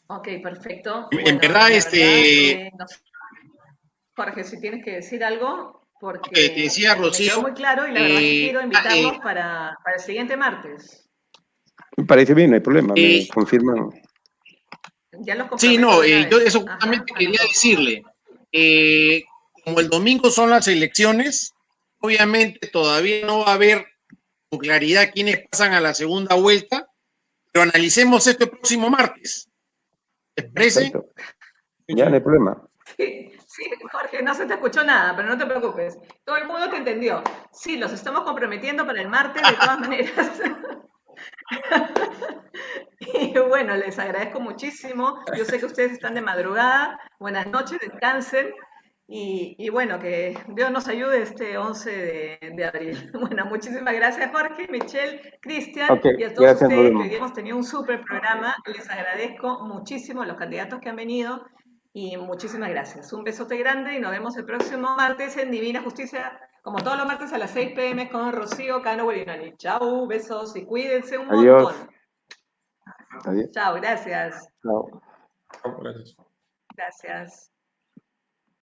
S1: Ok, perfecto.
S2: En
S1: Bueno,
S2: verdad,
S1: la verdad, no sé, Jorge, si tienes que decir algo, porque
S2: te decía
S1: me quedó
S2: Rocío,
S1: muy claro y la verdad que quiero invitarlos para el siguiente martes.
S5: Me parece bien, no hay problema, me confirman.
S1: Ya los comprometo
S2: sí, no,
S1: de una
S2: yo
S1: vez.
S2: eso
S1: Ajá,
S2: justamente
S1: a
S2: quería
S1: los dos.
S2: decirle. Como el domingo son las elecciones, obviamente todavía no va a haber con claridad quiénes pasan a la segunda vuelta, pero analicemos esto el próximo martes. ¿Te parece?
S5: Perfecto. Ya no hay problema.
S1: Sí, sí, Jorge, no se te escuchó nada, pero no te preocupes. Todo el mundo te entendió. Sí, los estamos comprometiendo para el martes de todas maneras. Y bueno, les agradezco muchísimo. Yo sé que ustedes están de madrugada. Buenas noches, descansen. Y bueno, que Dios nos ayude este 11 de abril. Bueno, muchísimas gracias Jorge, Michelle, Cristian
S5: Ok,
S1: y a todos
S5: gracias, nos
S1: ustedes que
S5: vemos.
S1: hoy hemos tenido un súper programa. Les agradezco muchísimo a los candidatos que han venido y muchísimas gracias. Un besote grande y nos vemos el próximo martes en Divina Justicia, como todos los martes a las 6 p.m. con Rocío Cano Guarinani. Chau, besos y cuídense un
S5: Adiós.
S1: montón.
S5: Adiós.
S1: Chao, gracias.
S5: Chao.
S4: Gracias.
S1: Gracias.